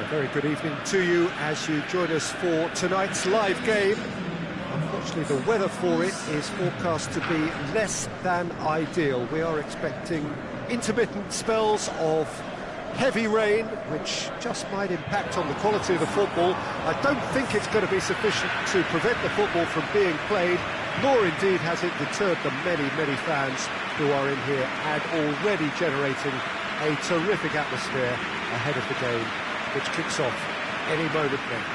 Very good evening to you as you join us for tonight's live game. Unfortunately, the weather for it is forecast to be less than ideal. We are expecting intermittent spells of heavy rain, which just might impact on the quality of the football. I don't think it's going to be sufficient to prevent the football from being played, nor indeed has it deterred the many fans who are in here and already generating a terrific atmosphere ahead of the game, which kicks off any moment now.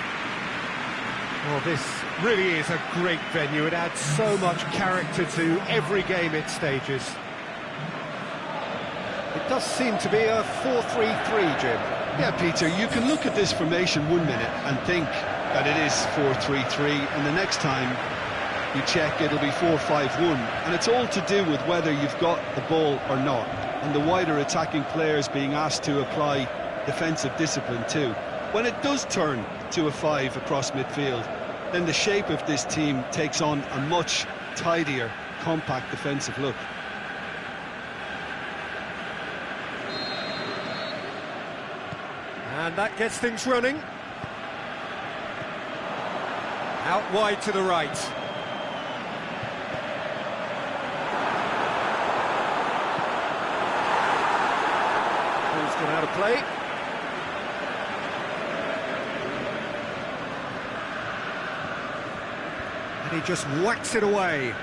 Well, this really is a great venue. It adds so much character to every game it stages. It does seem to be a 4-3-3, Jim. Yeah, Peter, you can look at this formation 1 minute and think that it is 4-3-3, and the next time you check, it'll be 4-5-1, and it's all to do with whether you've got the ball or not, and the wider attacking players being asked to apply defensive discipline too. When it does turn to a 5 across midfield, then the shape of this team takes on a much tidier, compact defensive look. And that gets things running. Out wide to the right. Ball's gone out of play. And he just whacks it away.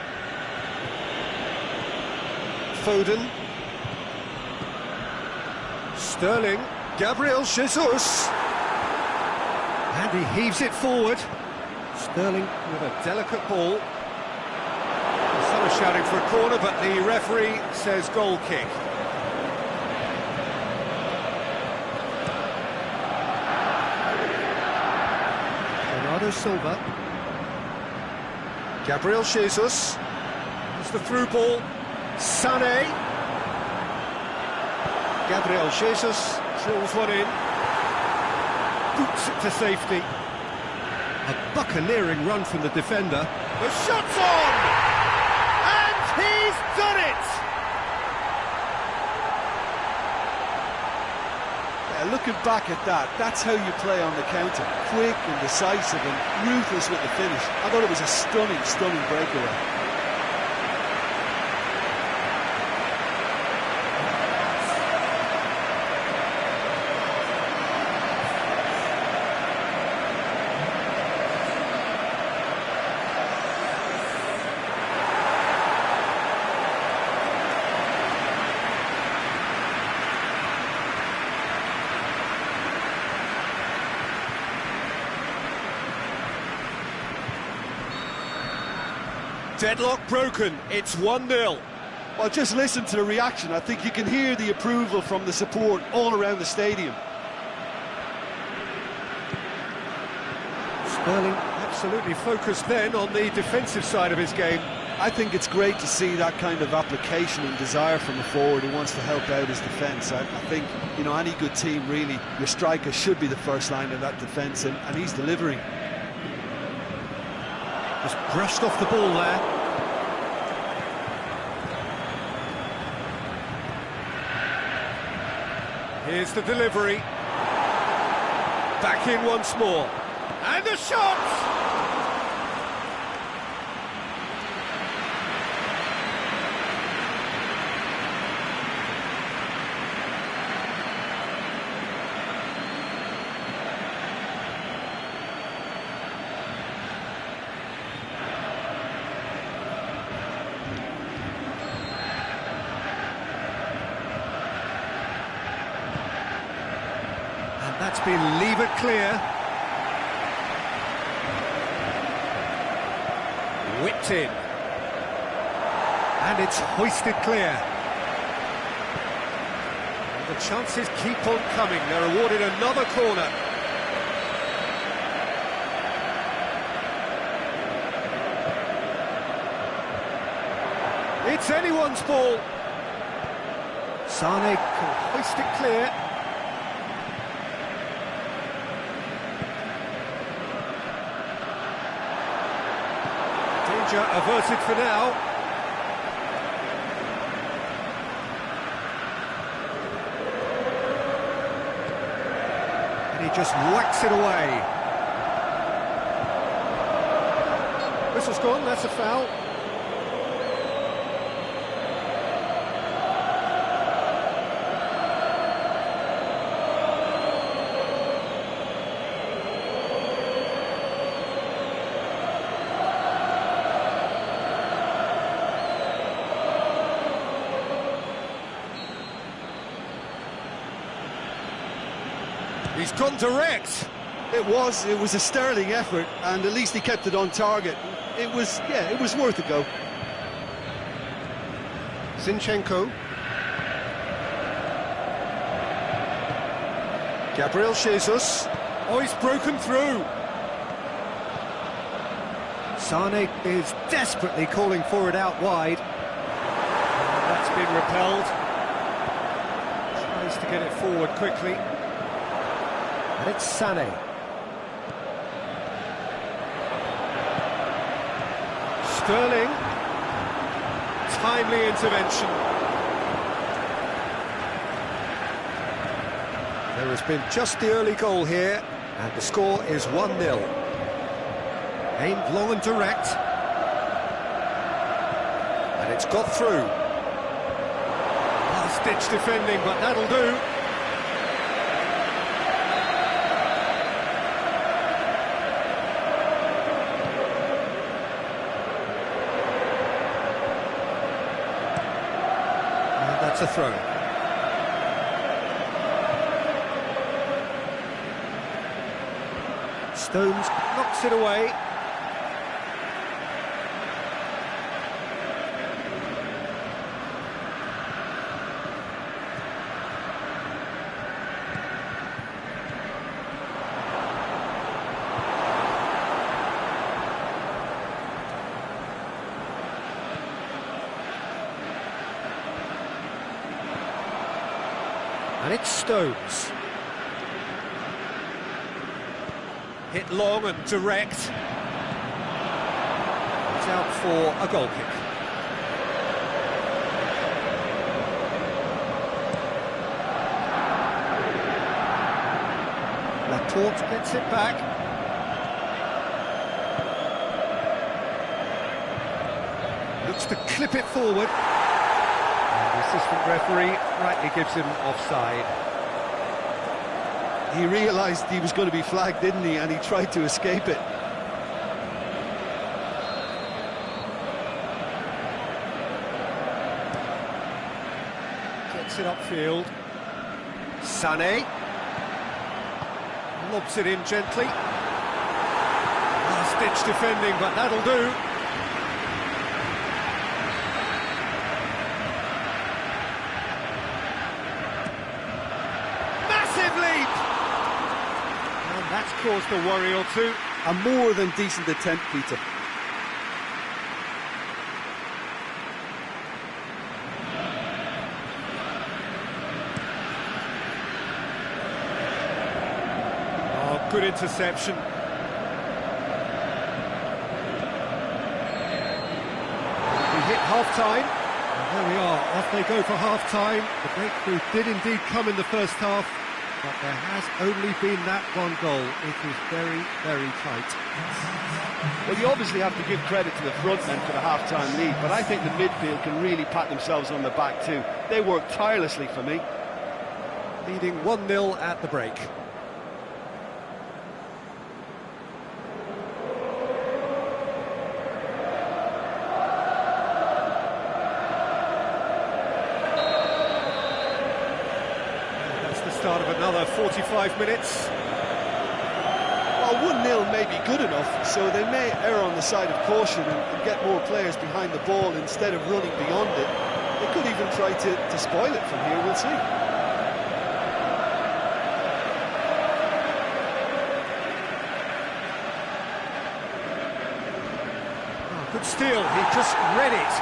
Foden. Sterling. Gabriel Jesus, and he heaves it forward. Sterling with a delicate ball. Some are shouting for a corner, but the referee says goal kick. Bernardo Silva. Gabriel Jesus. There's the through ball. Sané. Gabriel Jesus drills one in, boots it to safety. A buccaneering run from the defender. The shot's on! And he's done it! Yeah, looking back at that, that's how you play on the counter. Quick and decisive and ruthless with the finish. I thought it was a stunning breakaway. Deadlock broken, it's 1-0. Well, just listen to the reaction. I think you can hear the approval from the support all around the stadium. Sterling absolutely focused then on the defensive side of his game. I think it's great to see that kind of application and desire from a forward who wants to help out his defence. I think, you know, any good team, really, your striker should be the first line of that defence, and he's delivering. Just brushed off the ball there. Here's the delivery. Back in once more. And a shot! That's been levered clear. Whipped in. And it's hoisted clear. And the chances keep on coming. They're awarded another corner. It's anyone's ball. Sané can hoist it clear. Danger averted for now. And he just whacks it away. Whistle's gone, that's a foul. He's gone direct. It was a sterling effort, and at least he kept it on target. It was worth a go. Zinchenko. Gabriel Jesus. Oh, he's broken through. Sane is desperately calling for it out wide. That's been repelled. Tries to get it forward quickly. And it's Sané. Sterling. Timely intervention. There has been just the early goal here, and the score is 1-0. Aimed long and direct. And it's got through. Last-ditch defending, but that'll do. That's a throw. Stones knocks it away. And it's Stones. Hit long and direct. It's out for a goal kick. Laporte gets it back. Looks to clip it forward. The assistant referee rightly gives him offside. He realised he was going to be flagged, didn't he? And he tried to escape it. Gets it upfield. Sané. Lobs it in gently. Last-ditch defending, but that'll do. That's caused a worry or two. A more than decent attempt, Peter. Oh, good interception. We hit half-time. And there we are, off they go for half-time. The breakthrough did indeed come in the first half. But there has only been that one goal. It is very, very tight. Well, you obviously have to give credit to the front men for the half-time lead, but I think the midfield can really pat themselves on the back too. They worked tirelessly for me. Leading 1-0 at the break. Start of another 45 minutes. Well, 1-0 may be good enough, so they may err on the side of caution and get more players behind the ball instead of running beyond it. They could even try to spoil it from here, we'll see. Oh, good steal, he just read it.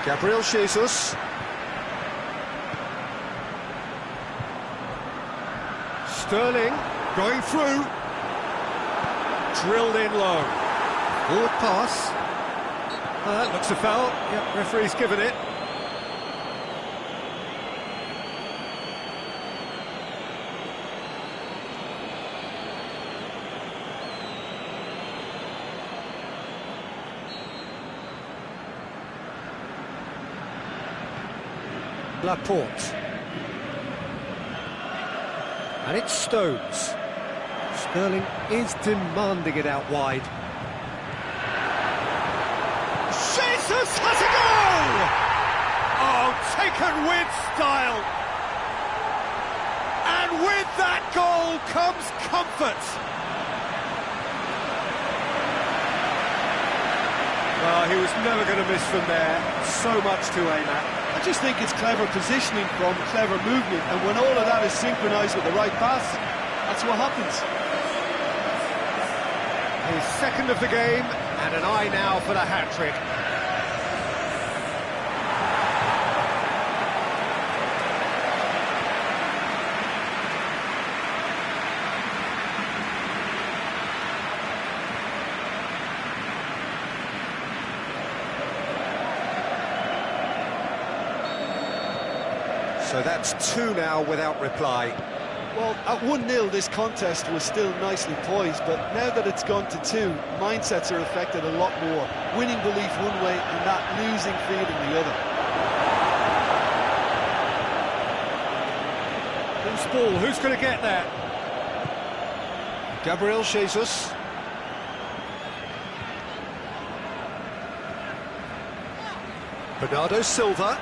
Gabriel Jesus. Sterling going through, drilled in low, forward pass, that looks a foul, yep, referee's given it. Laporte. And it's Stones. Sterling is demanding it out wide. Jesus has a goal! Oh, taken with style. And with that goal comes comfort. Well, he was never going to miss from there. So much to aim at. I just think it's clever positioning from clever movement, and when all of that is synchronised with the right pass, that's what happens. His second of the game, and an eye now for the hat-trick. So that's 2 now without reply. Well, at 1-0 this contest was still nicely poised, but now that it's gone to 2, mindsets are affected a lot more. Winning belief one way and that losing feeling the other. Loose ball, who's going to get there? Gabriel Jesus. Bernardo Silva.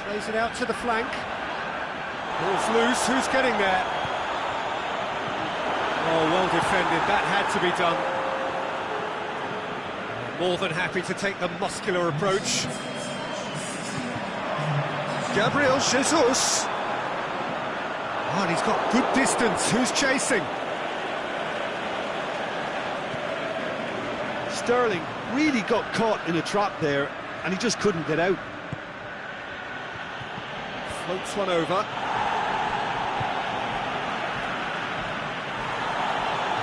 Plays it out to the flank. Ball's loose, who's getting there? Oh, well defended, that had to be done. More than happy to take the muscular approach. Gabriel Jesus. Oh, and he's got good distance, who's chasing? Sterling really got caught in a trap there, and he just couldn't get out. Floats one over.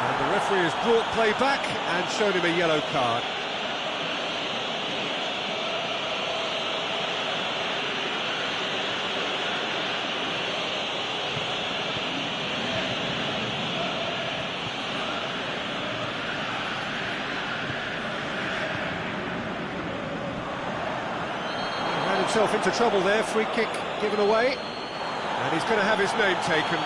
And the referee has brought play back and shown him a yellow card. Himself into trouble there, free kick given away, and he's going to have his name taken.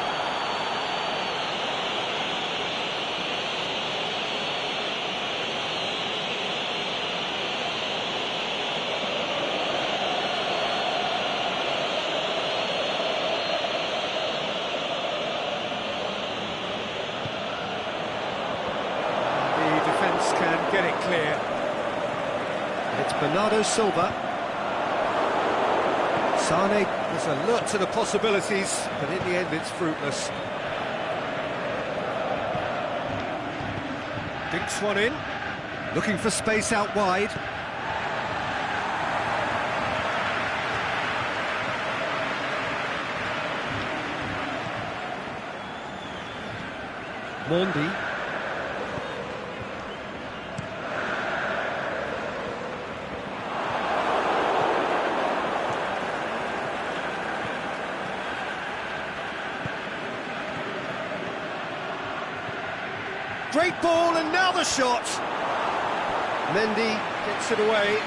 The defence can get it clear. It's Bernardo Silva. Sane was alert to the possibilities, but in the end it's fruitless. Dinks one in, looking for space out wide. Mondi. Great ball, and now the shot. Mendy gets it away.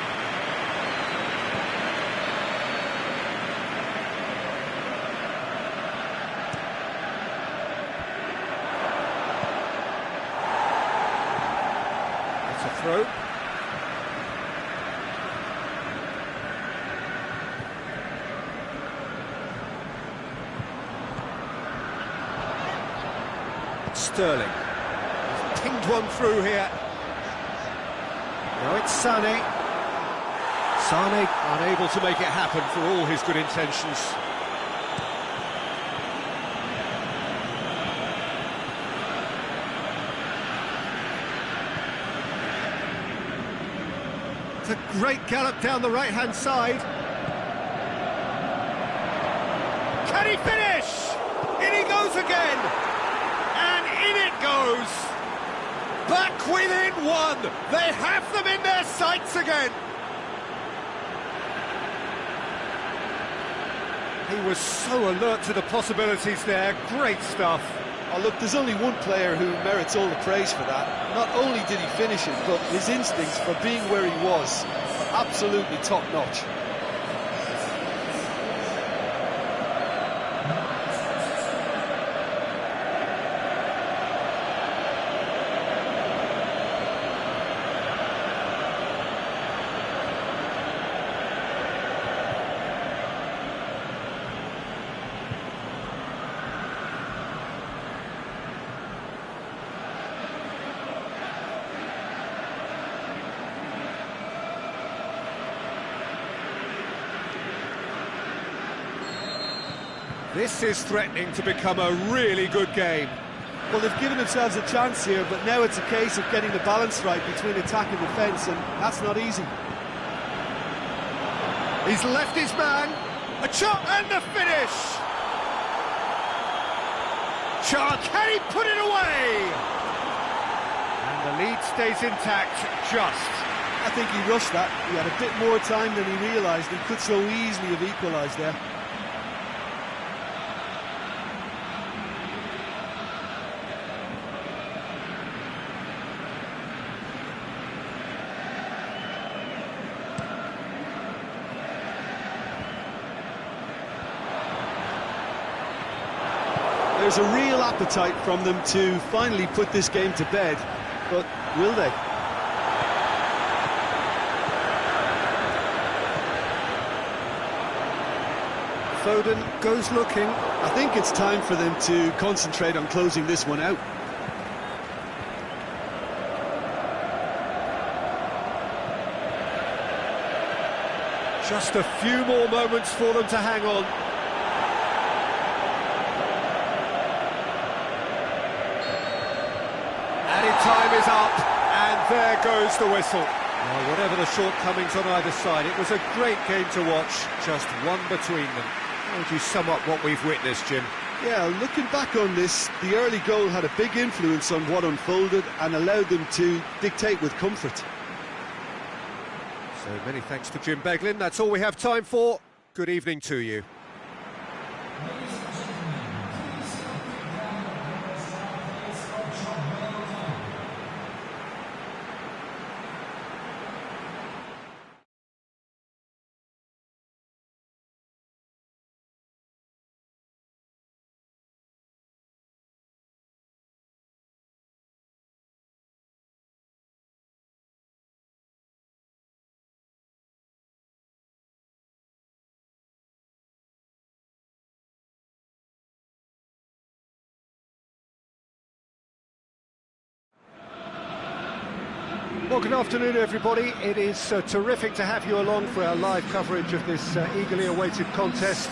It's a throw. Sterling. Pinged one through here. Now it's Sane. Sane unable to make it happen for all his good intentions. It's a great gallop down the right-hand side. Can he finish? In he goes again! And in it goes! Back within one! They have them in their sights again! He was so alert to the possibilities there, great stuff. Oh, look, there's only one player who merits all the praise for that. Not only did he finish it, but his instincts for being where he was, absolutely top-notch. This is threatening to become a really good game. Well, they've given themselves a chance here, but now it's a case of getting the balance right between attack and defence, and that's not easy. He's left his man. A shot and the finish! Can he put it away? And the lead stays intact, just. I think he rushed that. He had a bit more time than he realised. He could so easily have equalised there. There's a real appetite from them to finally put this game to bed, but will they? Foden goes looking. I think it's time for them to concentrate on closing this one out. Just a few more moments for them to hang on. Time is up, and there goes the whistle. Well, whatever the shortcomings on either side, it was a great game to watch, just one between them. How would you sum up what we've witnessed, Jim? Yeah, looking back on this, the early goal had a big influence on what unfolded and allowed them to dictate with comfort. So many thanks to Jim Beglin. That's all we have time for. Good evening to you. Well, good afternoon, everybody. It is terrific to have you along for our live coverage of this eagerly awaited contest.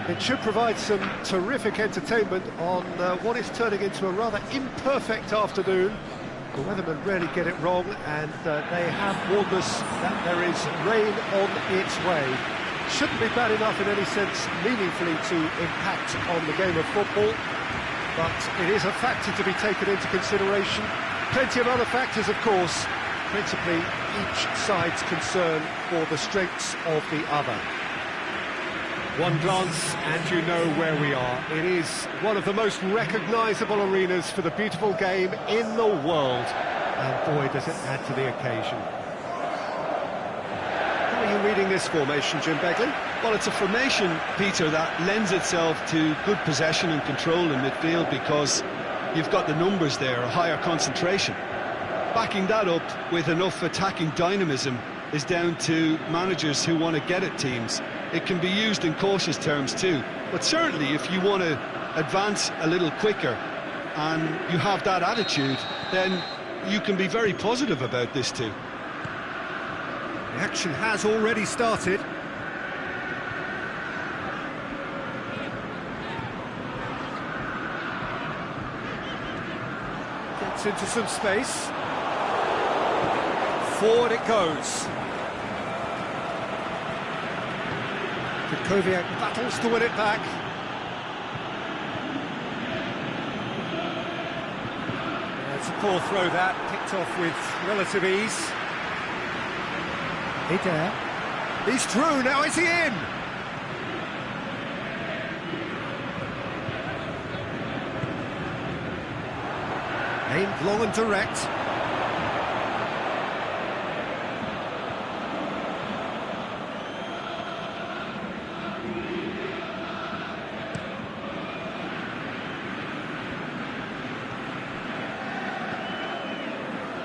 It should provide some terrific entertainment on what is turning into a rather imperfect afternoon. The weathermen rarely get it wrong, and they have warned us that there is rain on its way. Shouldn't be bad enough in any sense meaningfully to impact on the game of football, but it is a factor to be taken into consideration. Plenty of other factors, of course. Principally, each side's concern for the strengths of the other. One glance and you know where we are. It is one of the most recognisable arenas for the beautiful game in the world. And boy, does it add to the occasion. How are you reading this formation, Jim Beglin? Well, it's a formation, Peter, that lends itself to good possession and control in midfield because you've got the numbers there, a higher concentration. Backing that up with enough attacking dynamism is down to managers who want to get at teams. It can be used in cautious terms too, but certainly if you want to advance a little quicker and you have that attitude, then you can be very positive about this too. The action has already started. Gets into some space. Forward it goes. Koviak battles to win it back. It's a poor throw that, picked off with relative ease. He's through, now is he in? Aimed long and direct.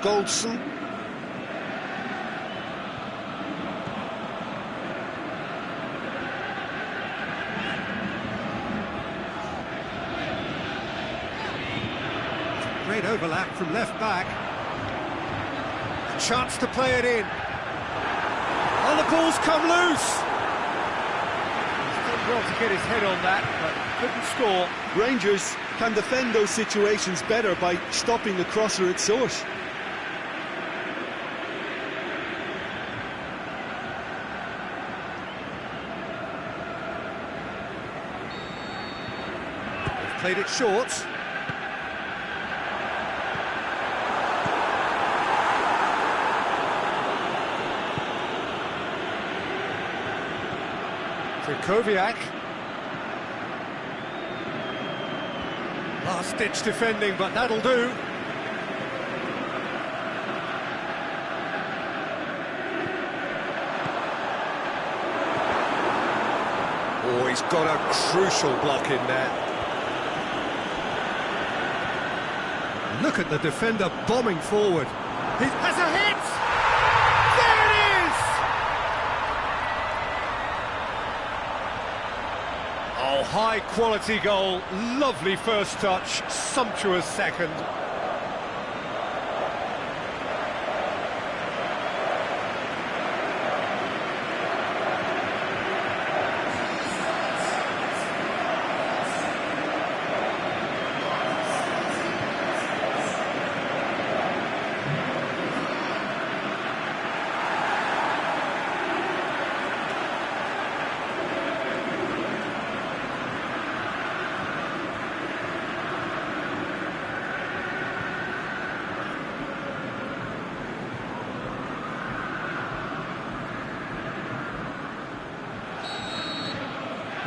Goldson. Great overlap from left back. A chance to play it in. Oh, the ball's come loose. He's done well to get his head on that, but couldn't score. Rangers can defend those situations better by stopping the crosser at source. They've played it short. Koviak. Last-ditch defending, but that'll do. Oh, he's got a crucial block in there. Look at the defender bombing forward. He has a hit! Oh, high-quality goal, lovely first touch, sumptuous second.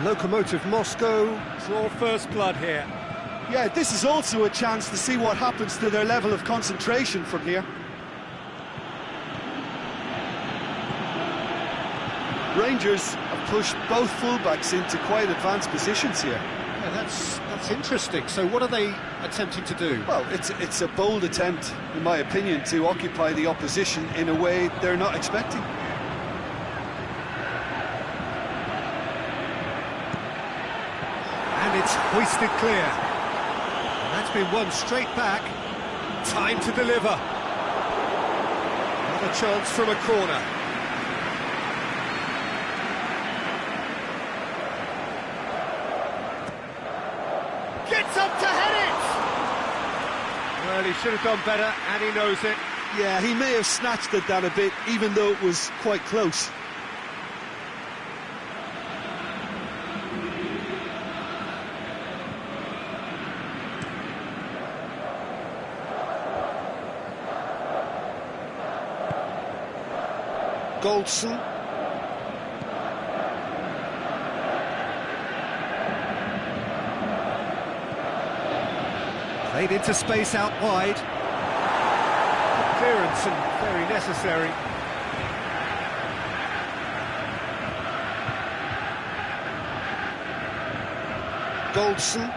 Lokomotiv Moscow draw first blood here. Yeah, this is also a chance to see what happens to their level of concentration from here. Rangers have pushed both fullbacks into quite advanced positions here. Yeah, that's interesting. So what are they attempting to do? Well, it's a bold attempt, in my opinion, to occupy the opposition in a way they're not expecting. And it's hoisted clear. And that's been won straight back. Time to deliver. Another chance from a corner. Gets up to head it! Well, he should have done better, and he knows it. Yeah, he may have snatched at that a bit, even though it was quite close. Goldson. Played into space out wide. Good clearance and very necessary. Goldson.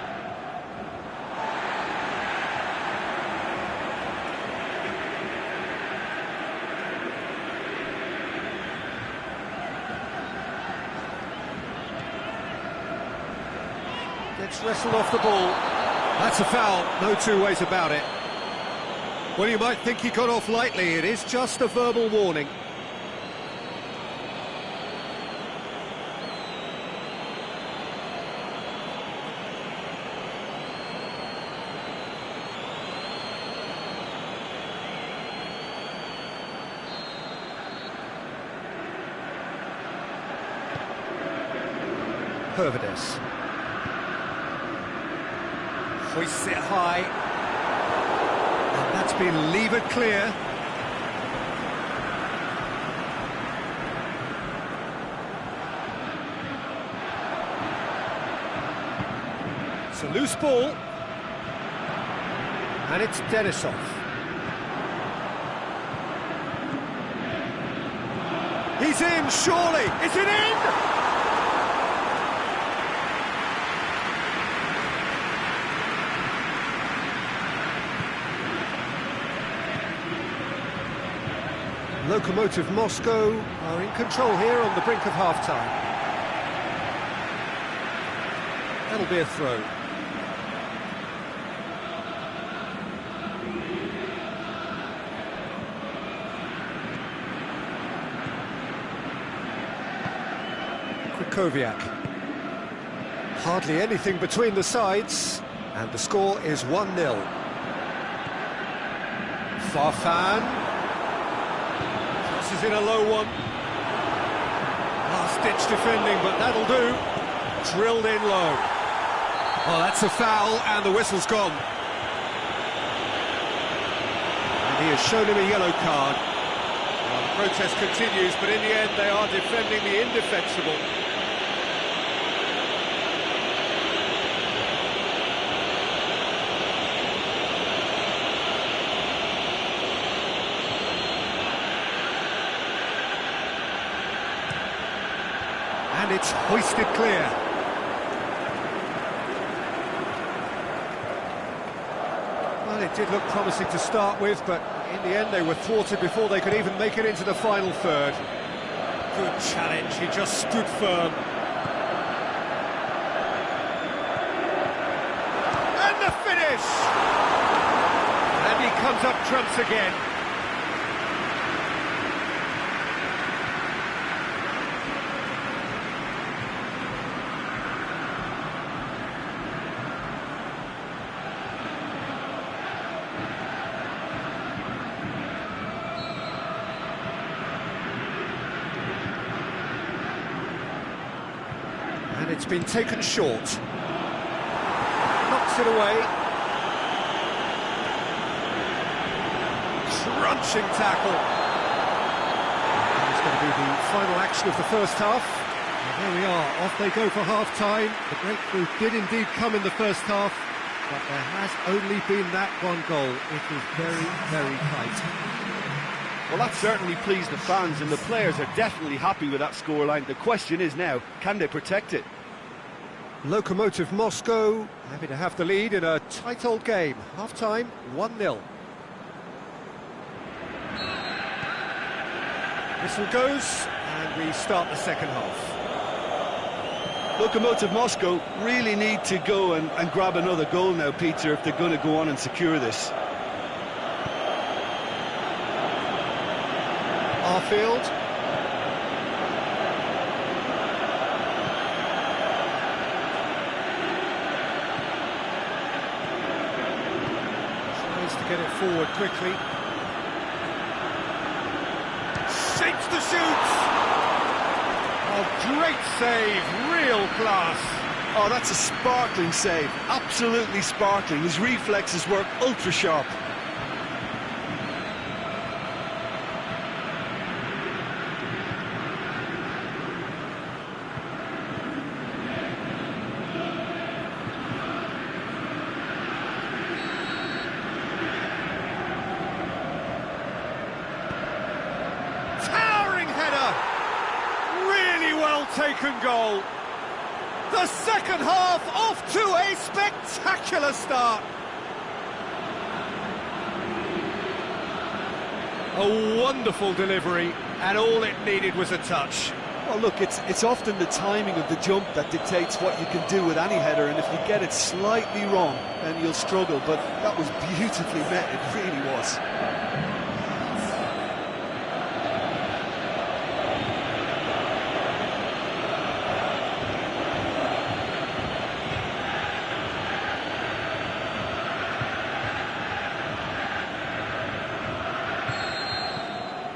Gets wrestled off the ball. That's a foul, no two ways about it. Well, you might think he got off lightly. It is just a verbal warning. Hervedes. Hoists it high. And that's been levered clear. It's a loose ball. And it's Denisov. He's in, surely! Is it in? Lokomotiv Moscow are in control here on the brink of half-time. That'll be a throw. Koviak. Hardly anything between the sides, and the score is 1-0. Farfan. This is in a low one. Last-ditch defending, but that'll do. Drilled in low. Oh, that's a foul, and the whistle's gone. And he has shown him a yellow card. Well, the protest continues, but in the end they are defending the indefensible. And it's hoisted clear. Well, it did look promising to start with, but in the end they were thwarted before they could even make it into the final third. Good challenge, he just stood firm. And the finish! And he comes up trumps again. And it's been taken short. Knocks it away. Crunching tackle. And it's going to be the final action of the first half. And there we are, off they go for half-time. The breakthrough did indeed come in the first half, but there has only been that one goal. It was very, very tight. Well, that certainly pleased the fans, and the players are definitely happy with that scoreline. The question is now, can they protect it? Lokomotiv Moscow happy to have the lead in a tight old game. Half-time, 1-0. Whistle goes, and we start the second half. Lokomotiv Moscow really need to go and grab another goal now, Peter, if they're going to go on and secure this. Arfield. Tries to get it forward quickly. Shapes the shoot! Oh, great save, real class. Oh, that's a sparkling save, absolutely sparkling. His reflexes work ultra sharp. Taken goal. The second half off to a spectacular start. A wonderful delivery, and all it needed was a touch. Well, look, it's often the timing of the jump that dictates what you can do with any header, and if you get it slightly wrong, then you'll struggle, but that was beautifully met, it really was.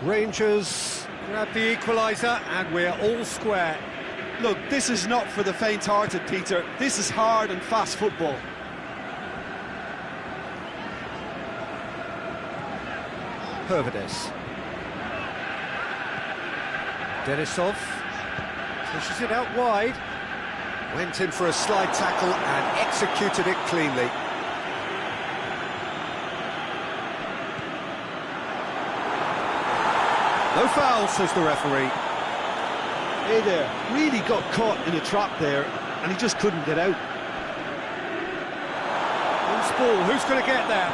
Rangers grab the equaliser, and we're all square. Look, this is not for the faint-hearted, Peter. This is hard and fast football. Hervedes. Denisov pushes it out wide. Went in for a slide tackle and executed it cleanly. No foul, says the referee. Hey there, really got caught in a trap there, and he just couldn't get out. Loose ball, who's going to get there?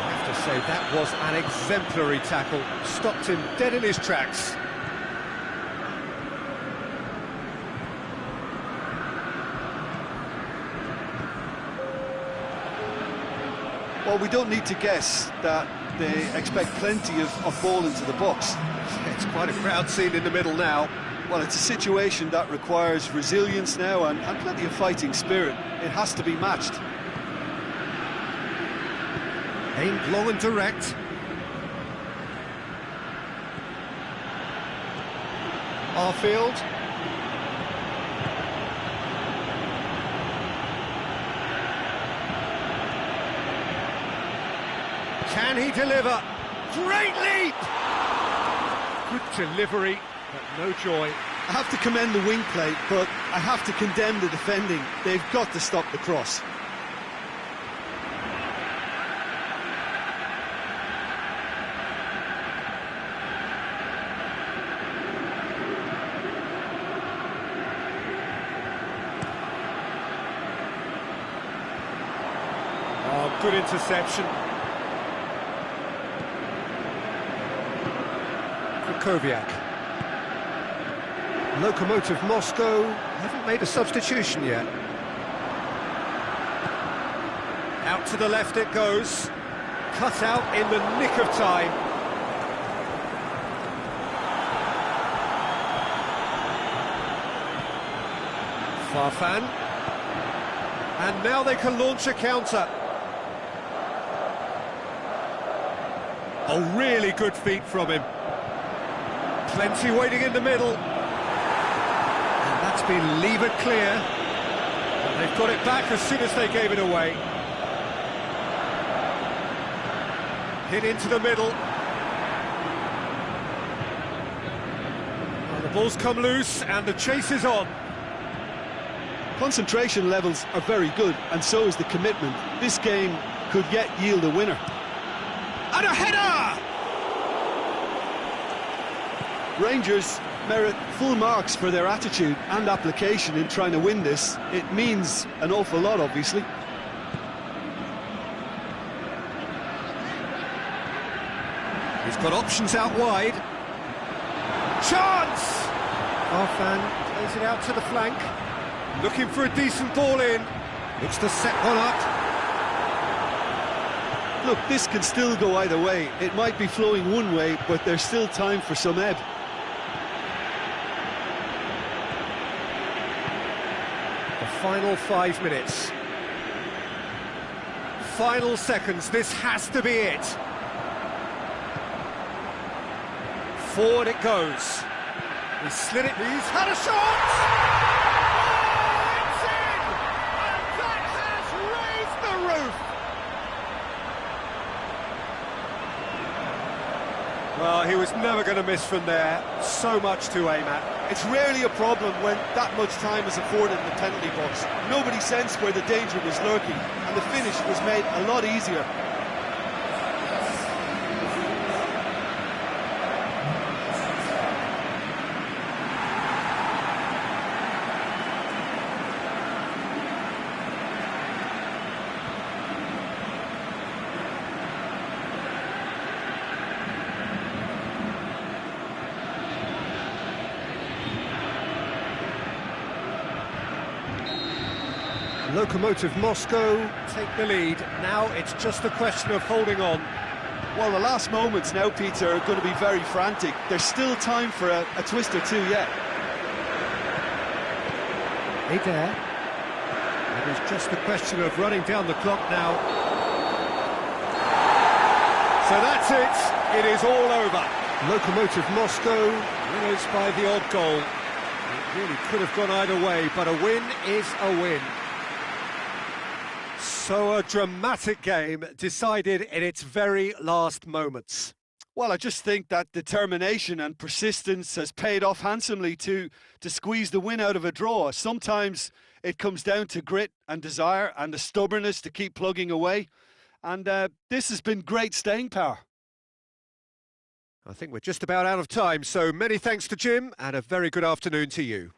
I have to say, that was an exemplary tackle. Stopped him dead in his tracks. Well, we don't need to guess that they expect plenty of ball into the box. It's quite a crowd scene in the middle now. Well, it's a situation that requires resilience now and plenty of fighting spirit. It has to be matched. Aimed long and direct. Arfield. Can he deliver? Great leap! Good delivery, but no joy. I have to commend the wing play, but I have to condemn the defending. They've got to stop the cross. Oh, good interception. Koviak. Lokomotiv Moscow haven't made a substitution yet. Out to the left it goes. Cut out in the nick of time. Farfan. And now they can launch a counter. A really good feat from him. Plenty waiting in the middle. And that's been levered clear. And they've got it back as soon as they gave it away. Hit into the middle. Well, the ball's come loose and the chase is on. Concentration levels are very good, and so is the commitment. This game could yet yield a winner. And a header! Rangers merit full marks for their attitude and application in trying to win this. It means an awful lot, obviously. He's got options out wide. Chance! Farfan plays it out to the flank. Looking for a decent ball in. Looks to set one up. Look, this can still go either way. It might be flowing one way, but there's still time for some ebb. The final 5 minutes. Final seconds, this has to be it. Forward it goes. He slid it, he's had a shot! Oh, it's in! And that has raised the roof! Well, he was never going to miss from there. So much to aim at. It's rarely a problem when that much time is afforded in the penalty box. Nobody sensed where the danger was lurking, and the finish was made a lot easier. Lokomotiv Moscow take the lead. Now it's just a question of holding on. Well, the last moments now, Peter, are going to be very frantic. There's still time for a twist or two yet. Adair. It is just a question of running down the clock now. So that's it. It is all over. Lokomotiv Moscow winners by the odd goal. It really could have gone either way, but a win is a win. So a dramatic game decided in its very last moments. Well, I just think that determination and persistence has paid off handsomely to squeeze the win out of a draw. Sometimes it comes down to grit and desire and the stubbornness to keep plugging away. And this has been great staying power. I think we're just about out of time, so many thanks to Jim and a very good afternoon to you.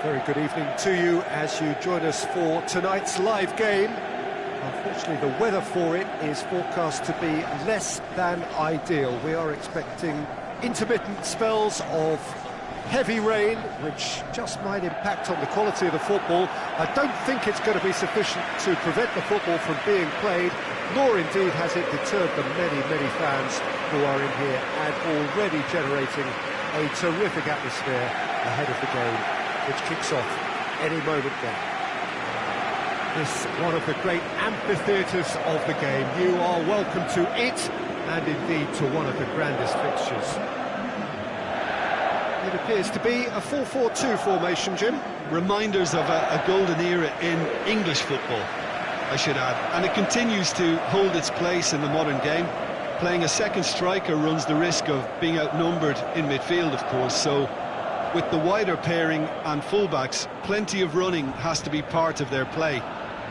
Very good evening to you as you join us for tonight's live game. Unfortunately, the weather for it is forecast to be less than ideal. We are expecting intermittent spells of heavy rain, which just might impact on the quality of the football. I don't think it's going to be sufficient to prevent the football from being played, nor indeed has it deterred the many fans who are in here and already generating a terrific atmosphere ahead of the game, which kicks off any moment now. This one of the great amphitheatres of the game. You are welcome to it, and indeed to one of the grandest fixtures. It appears to be a 4-4-2 formation, Jim. Reminders of a golden era in English football, I should add. And it continues to hold its place in the modern game. Playing a second striker runs the risk of being outnumbered in midfield, of course, so with the wider pairing and fullbacks, plenty of running has to be part of their play.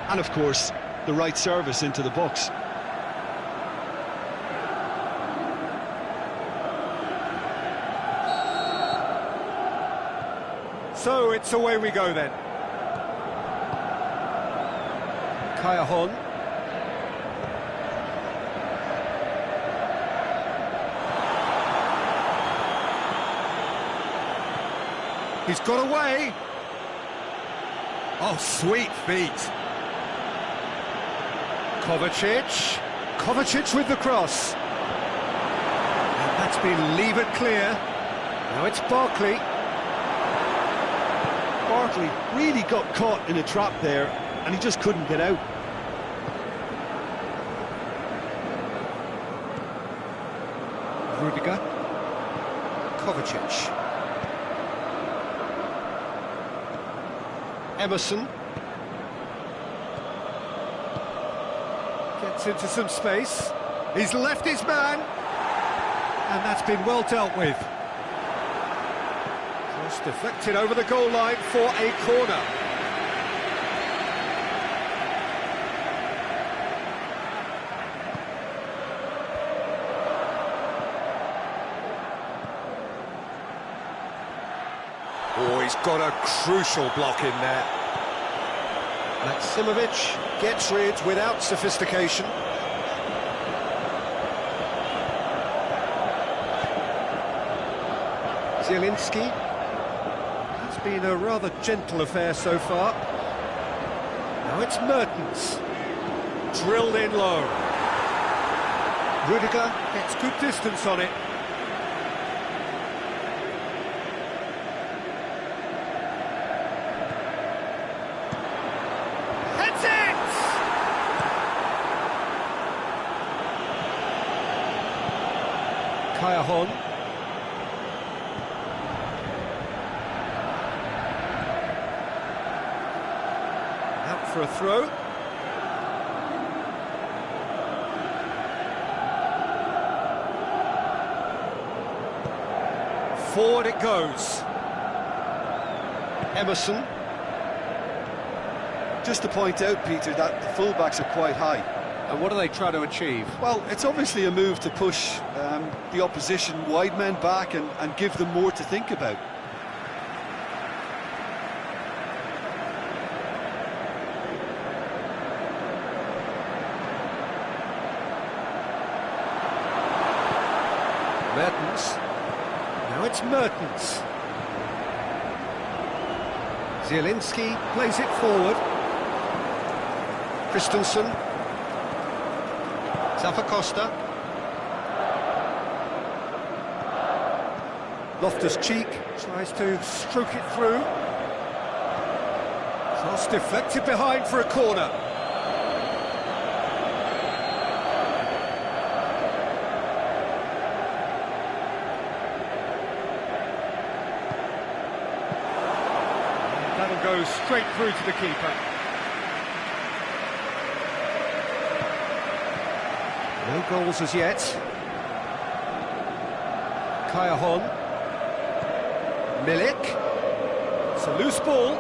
And of course, the right service into the box. So it's away we go then. Kayahon. He's got away. Oh, sweet feet. Kovacic with the cross. And that's been levered clear. Now it's Barkley. Barkley really got caught in a trap there, and he just couldn't get out. Rudiger. Kovacic. Emerson. Gets into some space. He's left his man. And that's been well dealt with. Cross deflected over the goal line for a corner. Oh, he's got a crucial block in there. Maximovic gets rid without sophistication. Zielinski. It's been a rather gentle affair so far. Now it's Mertens. Drilled in low. Rudiger gets good distance on it. Heads it! Kayahon. For a throw. Forward it goes. Emerson. Just to point out, Peter, that the fullbacks are quite high. And what do they try to achieve? Well, it's obviously a move to push the opposition wide men back and give them more to think about. Mertens. Now it's Mertens. Zielinski plays it forward. Christensen. Zappacosta. Loftus-Cheek tries to stroke it through. Cross deflected behind for a corner. That'll go straight through to the keeper. No goals as yet. Kayahon. Milik. It's a loose ball.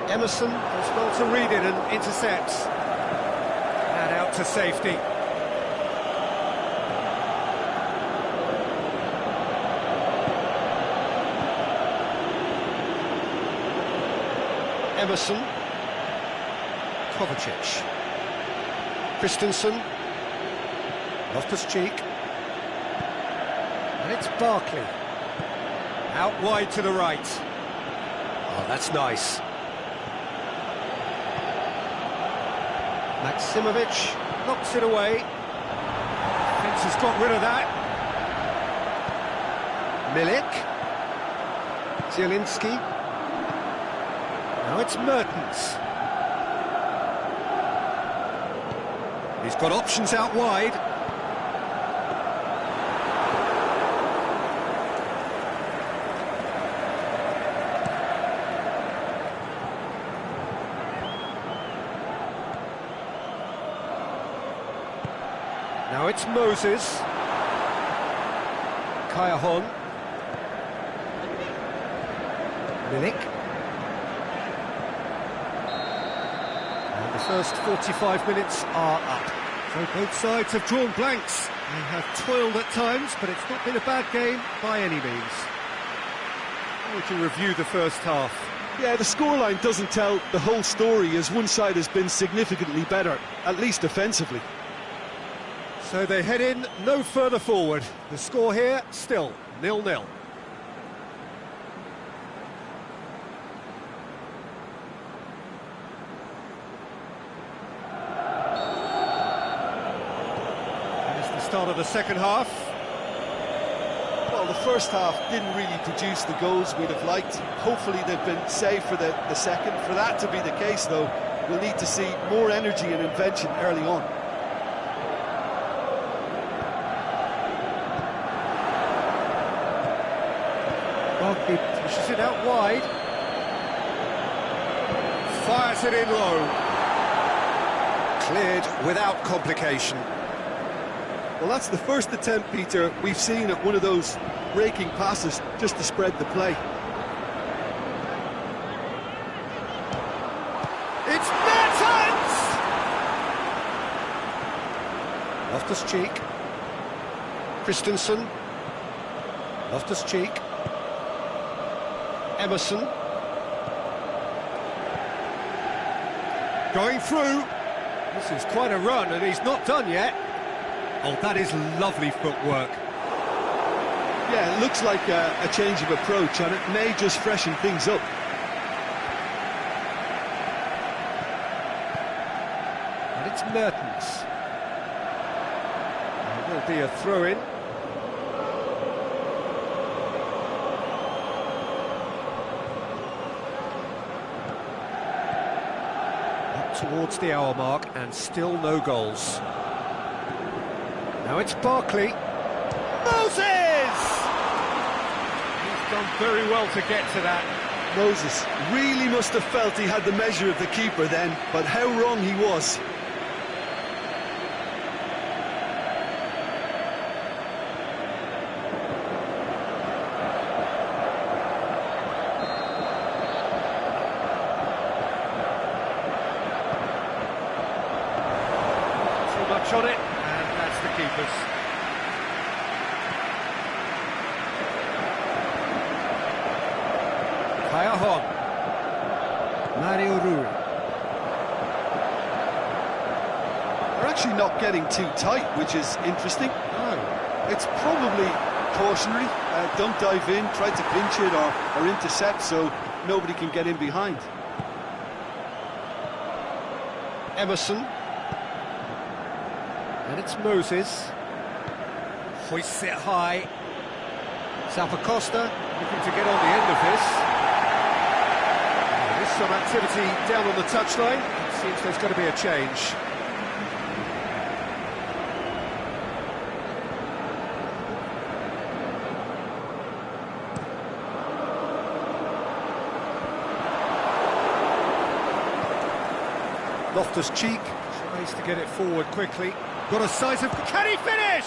Emerson does well to read it and intercepts. And out to safety. Emerson. Kovacic. Christensen. Loftus-Cheek. And it's Barkley. Out wide to the right. Oh, that's nice. Maximovic knocks it away. Fence has got rid of that. Milik. Zielinski. Now it's Mertens. He's got options out wide. Now it's Moses. Kayahon. Milik. And the first 45 minutes are up. So both sides have drawn blanks. They have toiled at times, but it's not been a bad game by any means. We can review the first half. Yeah, the scoreline doesn't tell the whole story, as one side has been significantly better, at least offensively. So they head in no further forward. The score here, still 0-0. Here's the start of the second half. Well, the first half didn't really produce the goals we'd have liked. Hopefully they've been saved for the second. For that to be the case, though, we'll need to see more energy and invention early on. He pushes it out wide. Fires it in low. Cleared without complication. Well, that's the first attempt, Peter, we've seen at one of those raking passes just to spread the play. It's Mertens! Loftus-Cheek. Christensen. Loftus-Cheek. Emerson. Going through. This is quite a run, and he's not done yet. Oh, that is lovely footwork. Yeah, it looks like a change of approach, and it may just freshen things up. And it's Mertens. There will be a throw-in. Towards the hour mark, and still no goals. Now it's Barkley. Moses! He's done very well to get to that. Moses really must have felt he had the measure of the keeper then, but how wrong he was. On it, and that's the keeper's. Kayahon. Mario Rui. They're actually not getting too tight, which is interesting. No. It's probably cautionary. Don't dive in, try to pinch it or intercept so nobody can get in behind. Emerson. And it's Moses. Hoists it high. Salpacosta looking to get on the end of this. There's some activity down on the touchline. It seems there's going to be a change. Loftus-Cheek tries to get it forward quickly. Got a size of... Can he finish?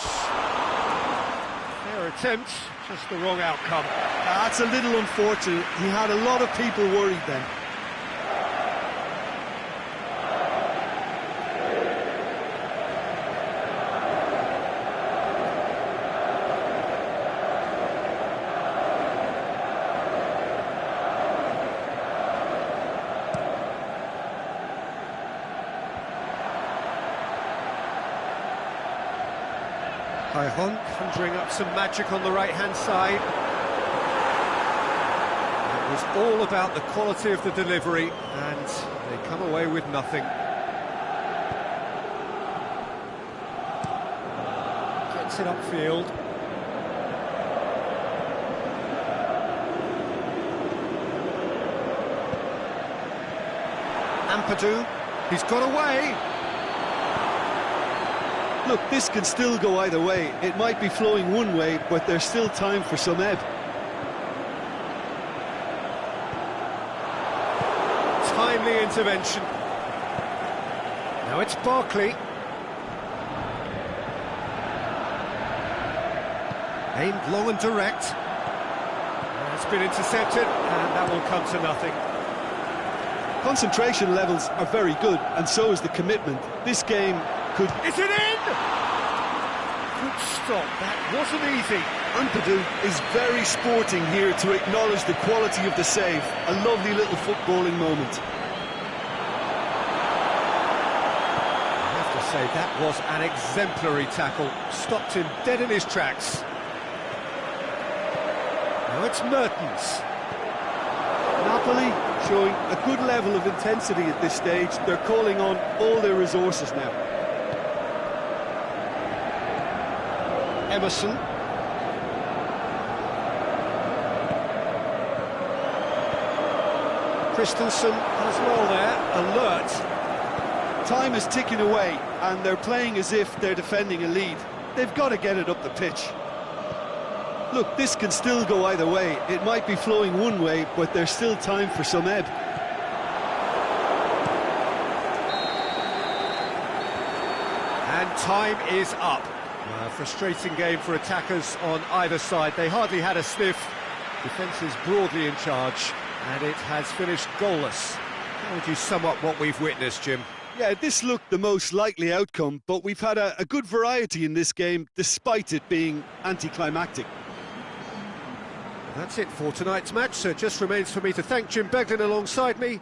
Fair attempt, just the wrong outcome. That's a little unfortunate. He had a lot of people worried then. Cajon conjuring up some magic on the right-hand side. It was all about the quality of the delivery, and they come away with nothing. Gets it upfield. Ampadu, he's got away. Look, this can still go either way. It might be flowing one way, but there's still time for some ebb. Timely intervention. Now it's Barkley. Aimed long and direct. It's been intercepted, and that will come to nothing. Concentration levels are very good, and so is the commitment. This game could... Is it in? Good stop, that wasn't easy. Ampadu is very sporting here to acknowledge the quality of the save. A lovely little footballing moment. I have to say, that was an exemplary tackle. Stopped him dead in his tracks. Now it's Mertens. Napoli showing a good level of intensity at this stage. They're calling on all their resources now. Emerson. Christensen as well there, alert. Time is ticking away, and they're playing as if they're defending a lead. They've got to get it up the pitch. Look, this can still go either way. It might be flowing one way, but there's still time for some ebb. And time is up. A frustrating game for attackers on either side. They hardly had a sniff. Defence is broadly in charge, and it has finished goalless. How would you sum up what we've witnessed, Jim? Yeah, this looked the most likely outcome, but we've had a good variety in this game, despite it being anticlimactic. That's it for tonight's match, so it just remains for me to thank Jim Beglin alongside me.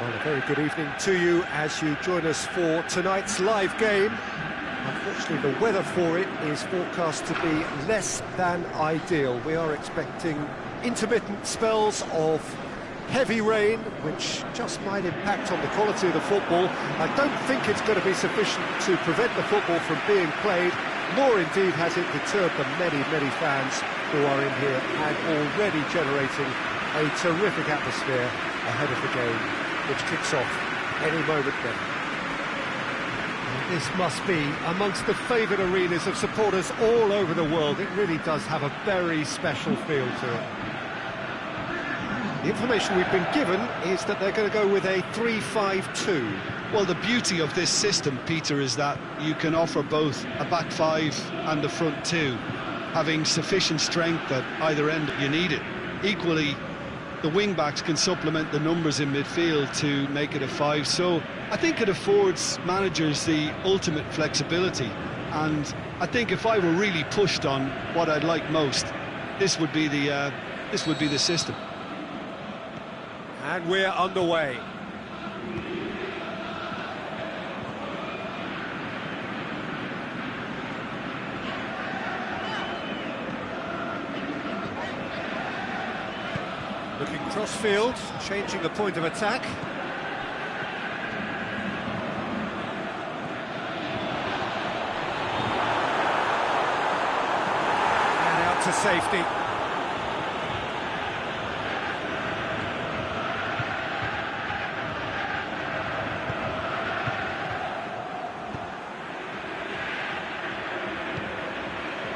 Well, a very good evening to you as you join us for tonight's live game. Unfortunately, the weather for it is forecast to be less than ideal. We are expecting intermittent spells of heavy rain, which just might impact on the quality of the football. I don't think it's going to be sufficient to prevent the football from being played, nor indeed has it deterred the many, many fans who are in here and already generating a terrific atmosphere ahead of the game, which kicks off any moment then. This must be amongst the favoured arenas of supporters all over the world. It really does have a very special feel to it. The information we've been given is that they're going to go with a 3-5-2. Well, the beauty of this system, Peter, is that you can offer both a back five and a front two, having sufficient strength at either end you need it. Equally, the wing-backs can supplement the numbers in midfield to make it a five, so I think it affords managers the ultimate flexibility, and I think if I were really pushed on what I'd like most, this would be the system. And we're underway. Looking cross-field, changing the point of attack. And out to safety.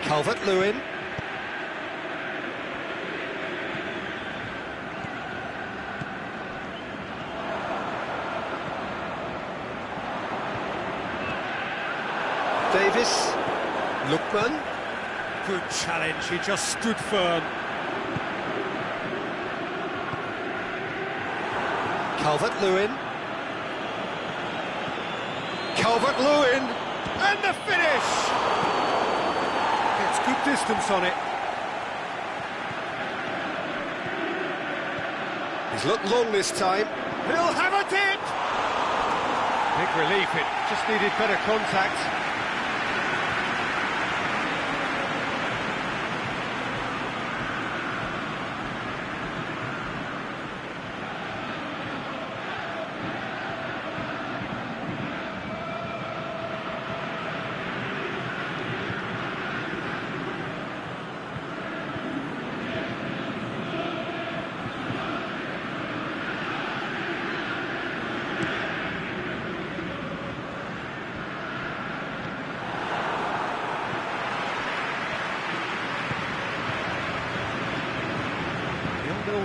Calvert-Lewin. Davis, Lookman, good challenge, he just stood firm. Calvert-Lewin. Calvert-Lewin, and the finish! Gets good distance on it. He's looked long this time. He'll have a dip! Big relief, it just needed better contact.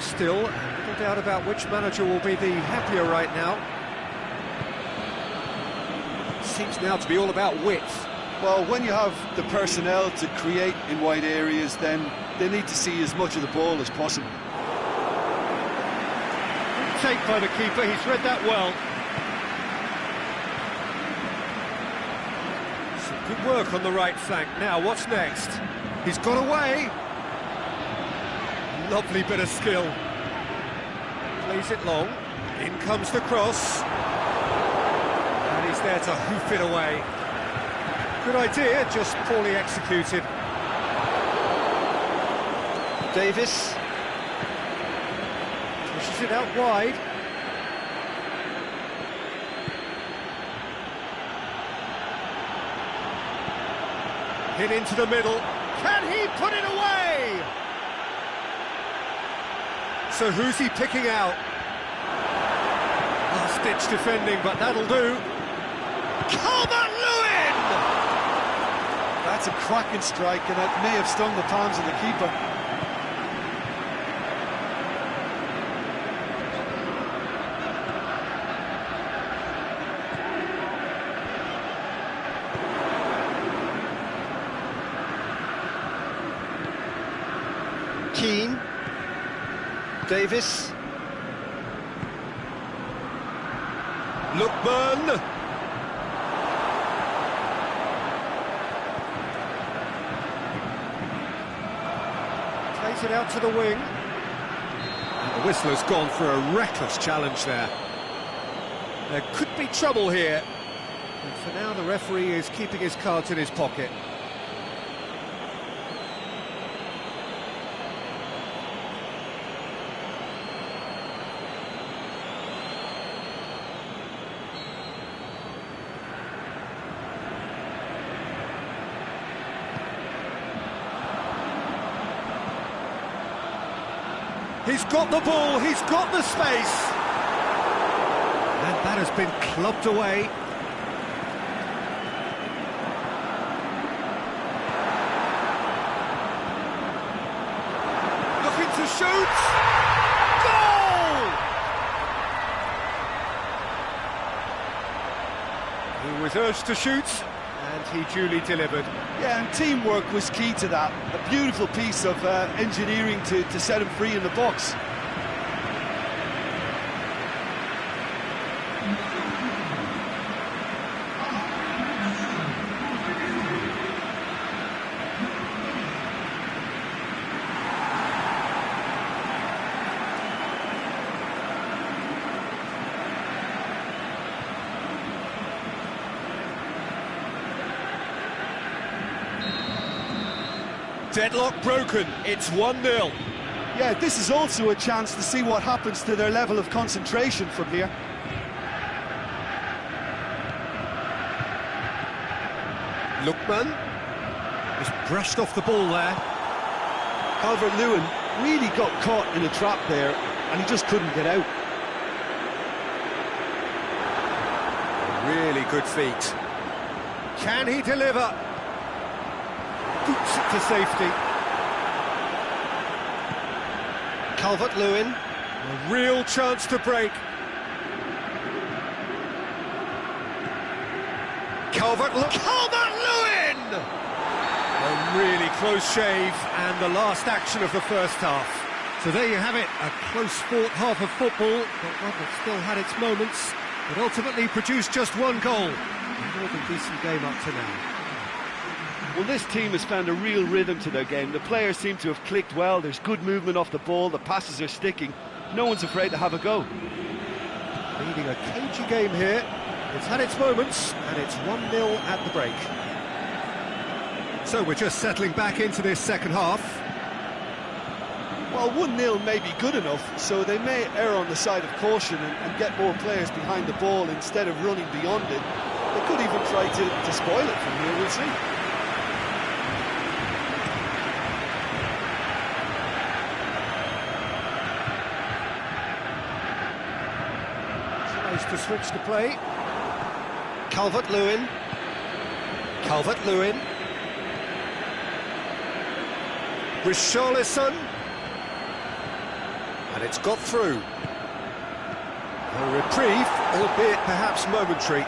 Still, little doubt about which manager will be the happier right now. Seems now to be all about width. Well, when you have the personnel to create in wide areas, then they need to see as much of the ball as possible. Good take by the keeper, he's read that well. Some good work on the right flank. Now, what's next? He's got away. Lovely bit of skill. Plays it long. In comes the cross. And he's there to hoof it away. Good idea, just poorly executed. Davis. Pushes it out wide. Hit into the middle. Can he put it away? So who's he picking out? Last-ditch defending, but that'll do. Calvert-Lewin! That's a cracking strike, and it may have stung the palms of the keeper. Keane. Davis. Lookman. Plays it out to the wing. And the whistler's gone for a reckless challenge there. There could be trouble here. And for now, the referee is keeping his cards in his pocket. He's got the ball, he's got the space. And that has been clubbed away. Looking to shoot. Goal! He was urged to shoot, and he duly delivered. Yeah, and teamwork was key to that. A beautiful piece of engineering to set him free in the box. Deadlock broken, it's 1-0. Yeah, this is also a chance to see what happens to their level of concentration from here. Lookman just brushed off the ball there. Calvert-Lewin really got caught in a trap there, and he just couldn't get out. Really good feet. Can he deliver? Boots it to safety. Calvert-Lewin, a real chance to break. Calvert-Lewin! A really close shave, and the last action of the first half. So there you have it, a close-fought half of football, but one that still had its moments, but ultimately produced just one goal. A more than decent game up to now. Well, this team has found a real rhythm to their game. The players seem to have clicked well, there's good movement off the ball, the passes are sticking. No one's afraid to have a go. Leading a cagey game here. It's had its moments, and it's 1-0 at the break. So we're just settling back into this second half. Well, 1-0 may be good enough, so they may err on the side of caution and get more players behind the ball instead of running beyond it. They could even try to spoil it from here, we'll see. Tries to switch the play. Calvert-Lewin. Calvert-Lewin. Richarlison. And it's got through. A reprieve, albeit perhaps momentary.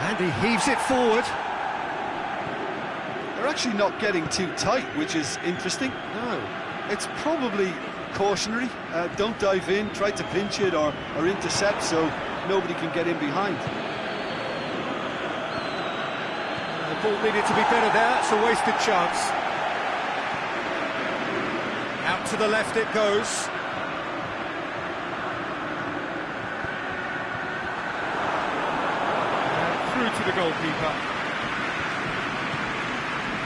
And he heaves it forward. They're actually not getting too tight, which is interesting. No. It's probably cautionary. Don't dive in, try to pinch it or intercept so nobody can get in behind. The ball needed to be better there, it's a wasted chance. Out to the left it goes. And through to the goalkeeper.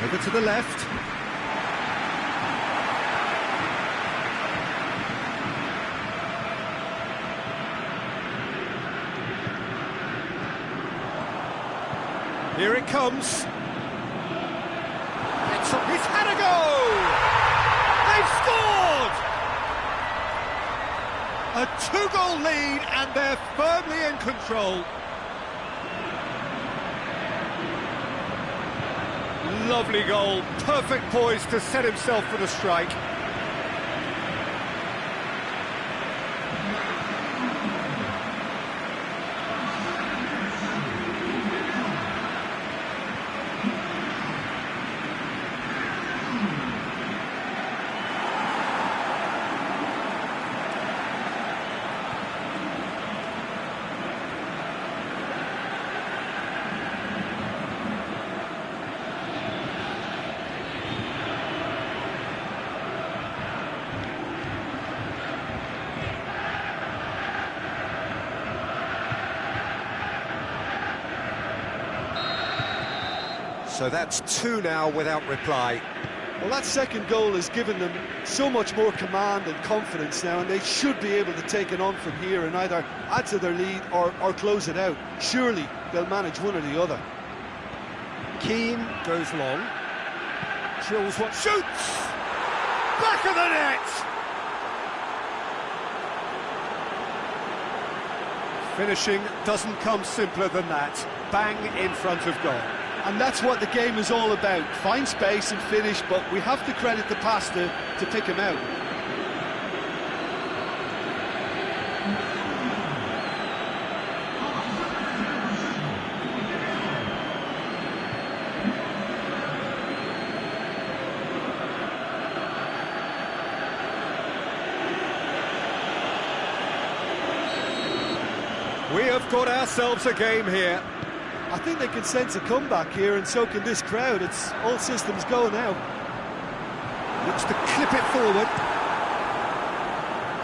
Over to the left. Here it comes. He's had a go! They've scored! A 2-goal lead and they're firmly in control. Lovely goal, perfect poise to set himself for the strike. So that's 2 now without reply. Well, that second goal has given them so much more command and confidence now, and they should be able to take it on from here and either add to their lead or close it out. Surely they'll manage one or the other. Keane goes long. Drills one, shoots! Back of the net! Finishing doesn't come simpler than that. Bang in front of goal. And that's what the game is all about. Find space and finish, but we have to credit the pass to pick him out. We have got ourselves a game here. I think they can sense a comeback here, and so can this crowd. It's all systems go now. Looks to clip it forward.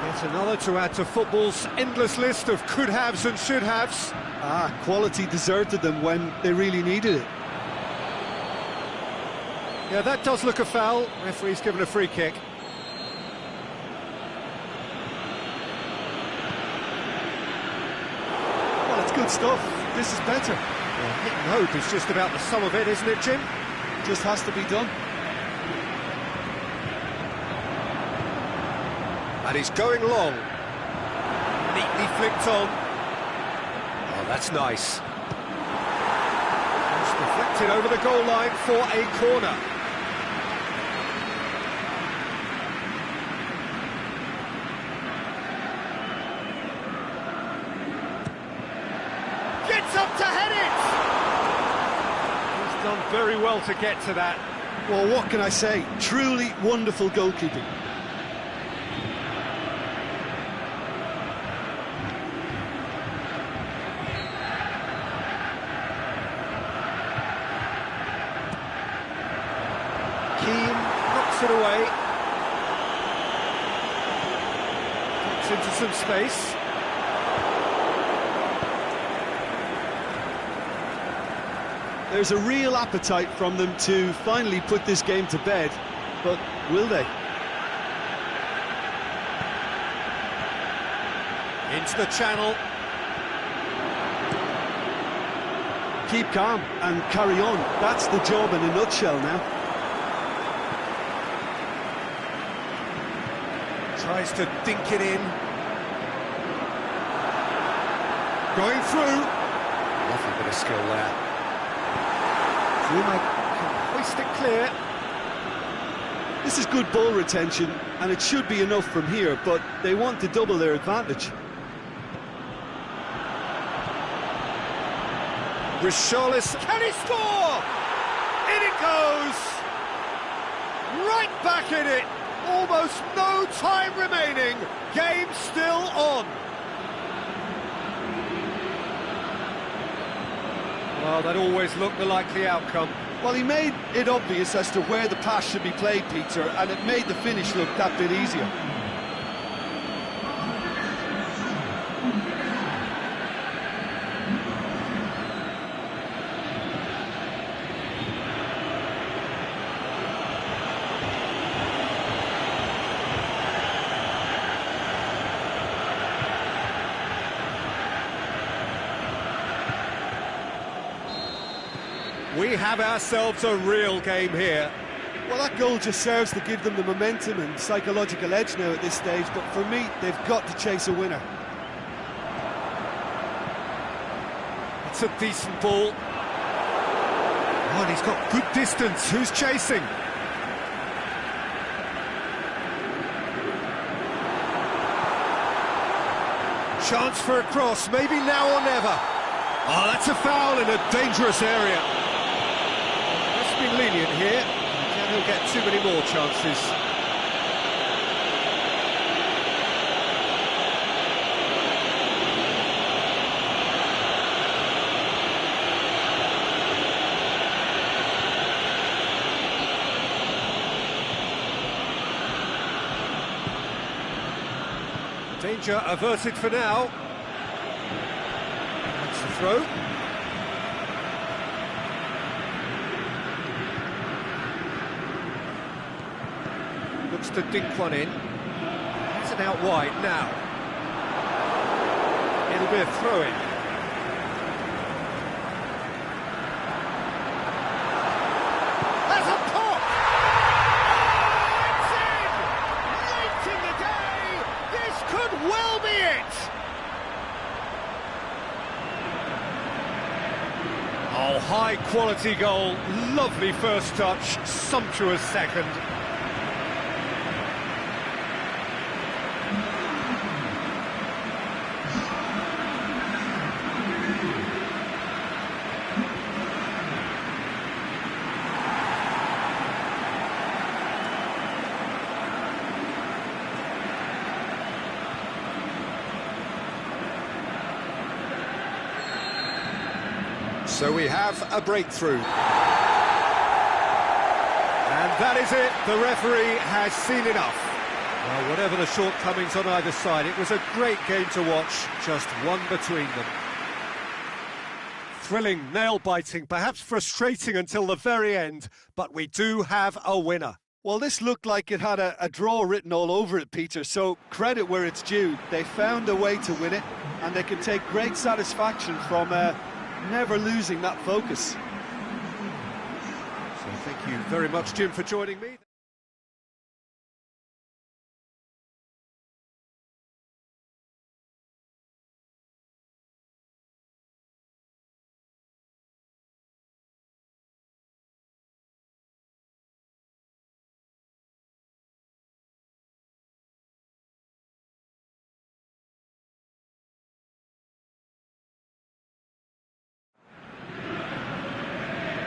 Yet another to add to football's endless list of could-haves and should-haves. Quality deserted them when they really needed it. Yeah, that does look a foul. Referee's given a free kick. Well, it's good stuff. This is better. Well, hit and hope is just about the sum of it, isn't it, Jim? Just has to be done. And he's going long. Neatly flicked on. Oh, that's nice. Just deflected over the goal line for a corner. Gets up to head it! He's done very well to get to that. Well, what can I say? Truly wonderful goalkeeping. Keane knocks it away. Gets into some space. There's a real appetite from them to finally put this game to bed, but will they? Into the channel. Keep calm and carry on. That's the job in a nutshell now. Tries to dink it in. Going through. Lovely bit of skill there. Zuma can hoist it clear. This is good ball retention, and it should be enough from here, but they want to double their advantage. Richarlison, can he score? In it goes! Right back in it! Almost no time remaining. Game still on. Well, that always looked the likely outcome. Well, he made it obvious as to where the pass should be played, Peter, and it made the finish look that bit easier. We have ourselves a real game here. Well, that goal just serves to give them the momentum and psychological edge now at this stage, but for me, they've got to chase a winner. It's a decent ball. Oh, and he's got good distance. Who's chasing? Chance for a cross, maybe now or never. Oh, that's a foul in a dangerous area. Let's be lenient here. Can he'll get too many more chances. Danger averted for now. That's the throw. Looks to dink one in. It's an out wide now. It'll be a throw-in. There's a pop! It's in! Late in the day! This could well be it! Oh, high-quality goal. Lovely first touch. Sumptuous second. So we have a breakthrough. And that is it. The referee has seen enough. Well, whatever the shortcomings on either side, it was a great game to watch, just one between them. Thrilling, nail-biting, perhaps frustrating until the very end, but we do have a winner. Well, this looked like it had a draw written all over it, Peter, so credit where it's due. They found a way to win it, and they can take great satisfaction from never losing that focus. So thank you very much, Jim, for joining me.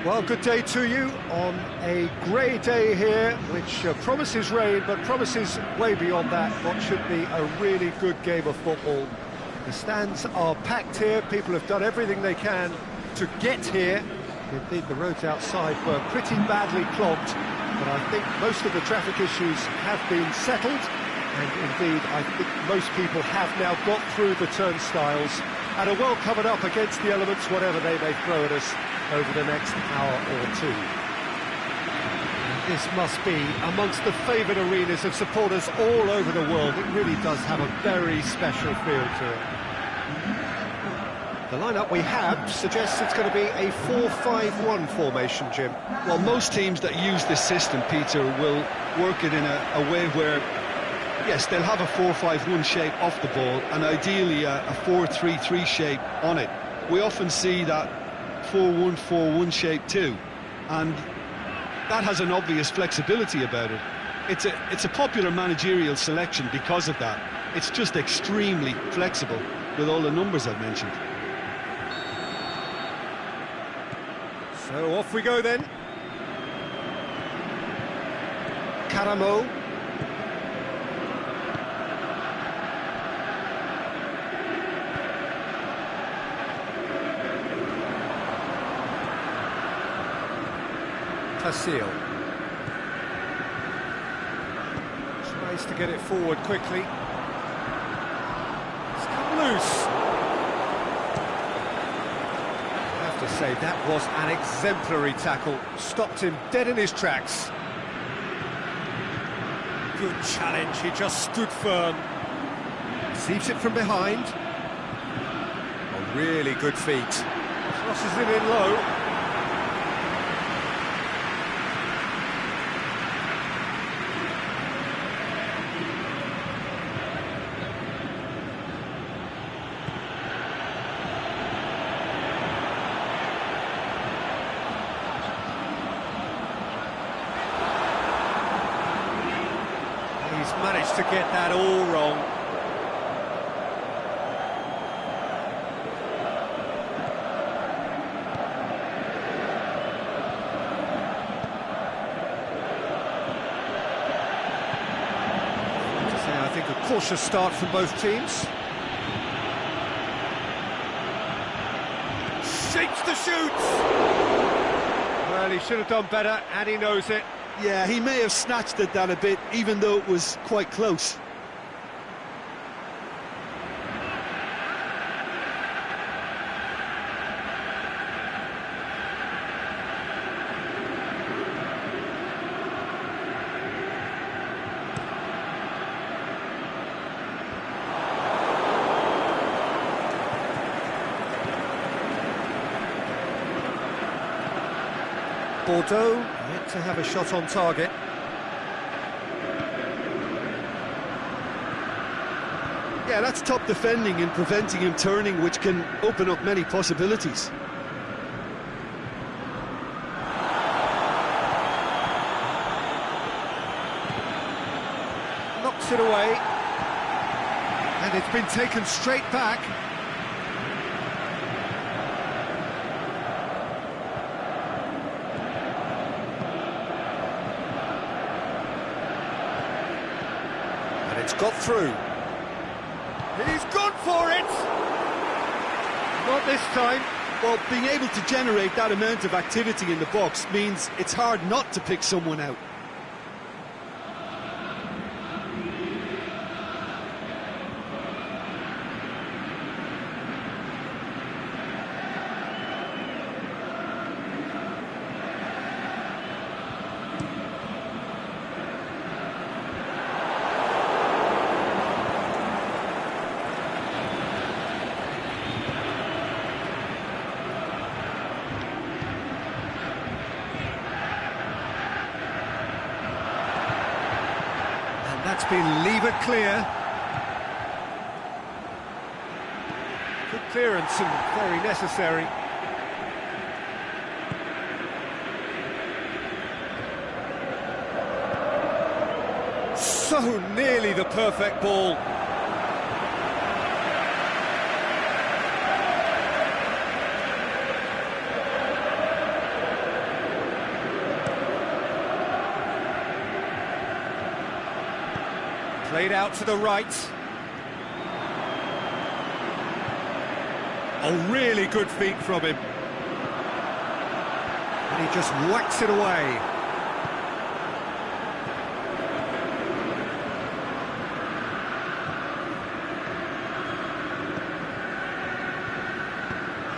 Well, good day to you on a grey day here, which promises rain, but promises way beyond that what should be a really good game of football. The stands are packed here, people have done everything they can to get here. Indeed, the roads outside were pretty badly clogged, but I think most of the traffic issues have been settled, and indeed, I think most people have now got through the turnstiles and are well covered up against the elements, whatever they may throw at us over the next hour or two. And this must be amongst the favoured arenas of supporters all over the world. It really does have a very special feel to it. The lineup we have suggests it's going to be a 4-5-1 formation, Jim. Well, most teams that use this system, Peter, will work it in a way where, yes, they'll have a 4-5-1 shape off the ball, and ideally a 4-3-3 shape on it. We often see that 4-1-4-1 shape too, and that has an obvious flexibility about it. It's a popular managerial selection because of that. It's just extremely flexible with all the numbers I've mentioned. So off we go then. Karamo. Tasil. Tries to get it forward quickly. It's come loose. I have to say, that was an exemplary tackle. Stopped him dead in his tracks. Good challenge, he just stood firm. Receives it from behind. Oh, really good feet. Crosses it in low. Managed to get that all wrong. To say, I think a cautious start from both teams. Shapes the shoots! Well, he should have done better, and he knows it. Yeah, he may have snatched at that a bit, even though it was quite close. Bordeaux yet to have a shot on target. Yeah, that's top defending and preventing him turning, which can open up many possibilities. Knocks it away. And it's been taken straight back. It's got through. He's gone for it! Not this time. Well, being able to generate that amount of activity in the box means it's hard not to pick someone out. That's been levered clear. Good clearance and very necessary. So nearly the perfect ball. Played out to the right. Oh, really good feet from him. And he just whacks it away.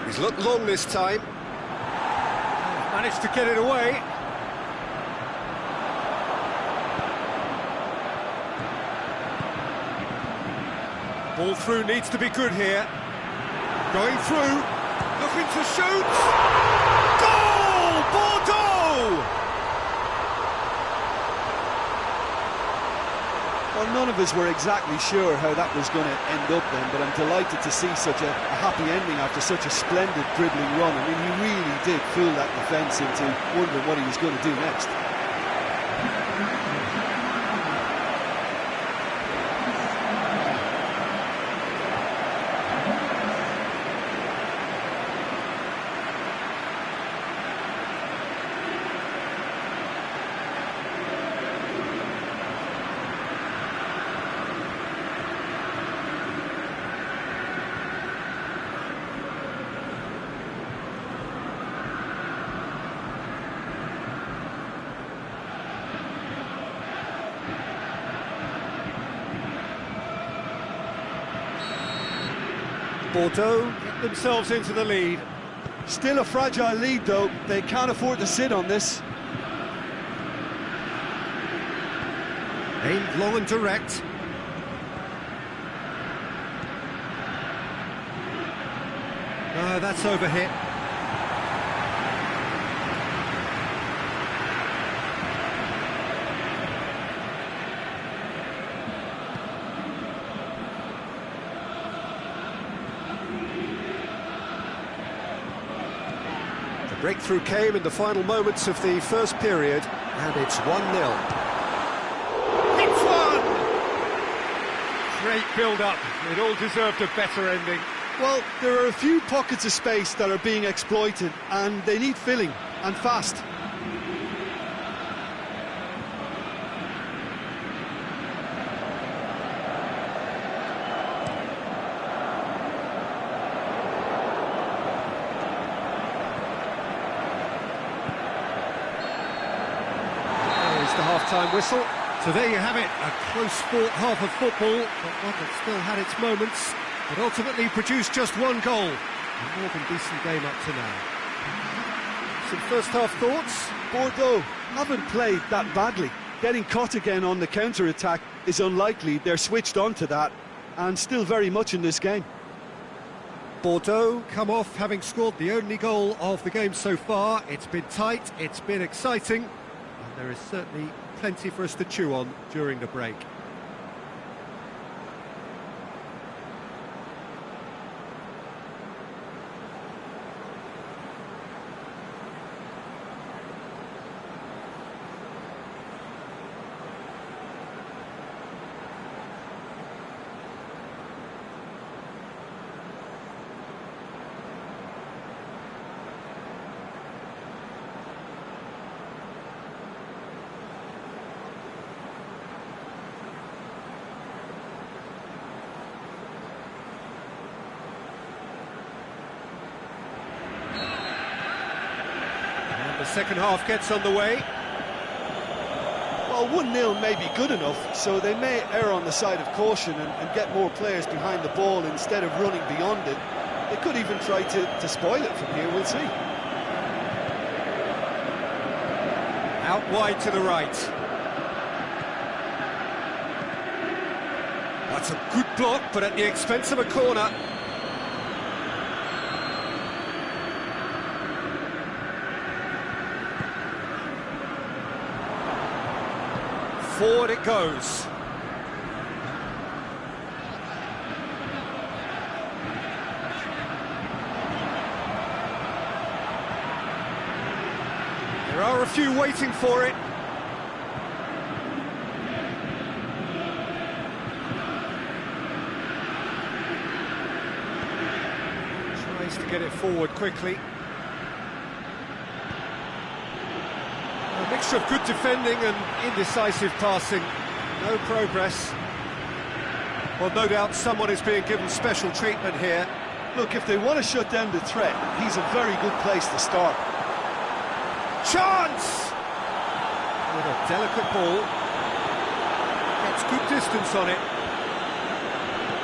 He's looked long this time. Managed to get it away. Ball through needs to be good here. Going through, looking to shoot. Goal! Bordeaux! Well, none of us were exactly sure how that was going to end up then, but I'm delighted to see such a happy ending after such a splendid dribbling run. I mean, he really did fool that defence into wondering what he was going to do next. Bordeaux get themselves into the lead. Still a fragile lead, though. They can't afford to sit on this. Aimed long and direct. No, that's overhit. Breakthrough came in the final moments of the first period, and it's 1-0. It's one! Great build-up. It all deserved a better ending. Well, there are a few pockets of space that are being exploited, and they need filling, and fast. The half-time whistle. So there you have it, a close-fought half of football, but one that still had its moments, but ultimately produced just one goal. A more than decent game up to now. Some first-half thoughts? Bordeaux haven't played that badly. Getting caught again on the counter-attack is unlikely. They're switched on to that, and still very much in this game. Bordeaux come off having scored the only goal of the game so far. It's been tight, it's been exciting. There is certainly plenty for us to chew on during the break. The second half gets underway. Well, 1-0 may be good enough, so they may err on the side of caution and get more players behind the ball instead of running beyond it. They could even try to spoil it from here, we'll see. Out wide to the right. That's a good block, but at the expense of a corner. Forward it goes. There are a few waiting for it. Tries to get it forward quickly. A mixture of good defending and indecisive passing. No progress. Well, no doubt someone is being given special treatment here. Look, if they want to shut down the threat, he's a very good place to start. Chance! With a delicate ball. Gets good distance on it.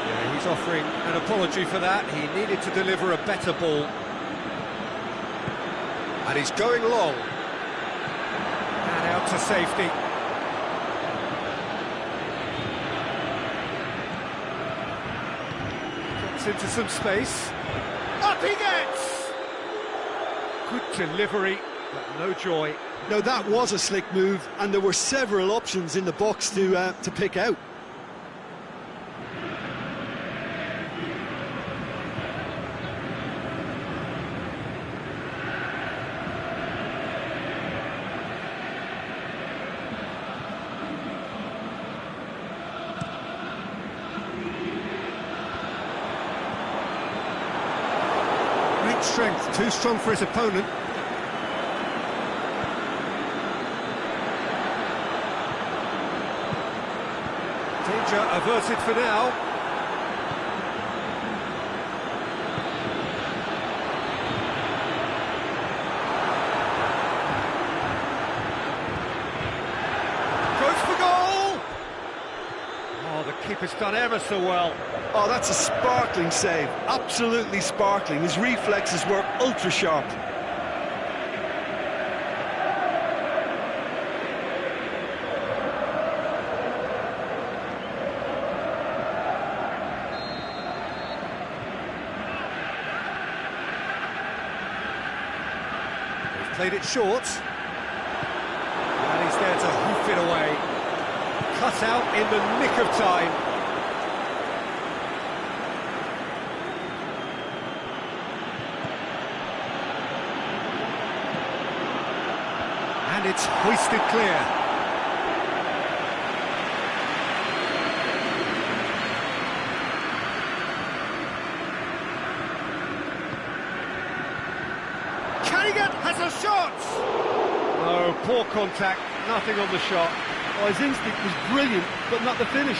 Yeah, he's offering an apology for that. He needed to deliver a better ball. And he's going long. And out to safety. Drops into some space. Up he gets! Good delivery, but no joy. No, that was a slick move, and there were several options in the box to pick out. Great strength, too strong for his opponent. Danger averted for now. Goes for goal! Oh, the keeper's done ever so well. Oh, that's a sparkling save. Absolutely sparkling. His reflexes were ultra sharp. Played it short. And he's there to hoof it away. Cut out in the nick of time. And it's hoisted clear. Has a shot! No, poor contact, nothing on the shot. Oh, his instinct was brilliant, but not the finish.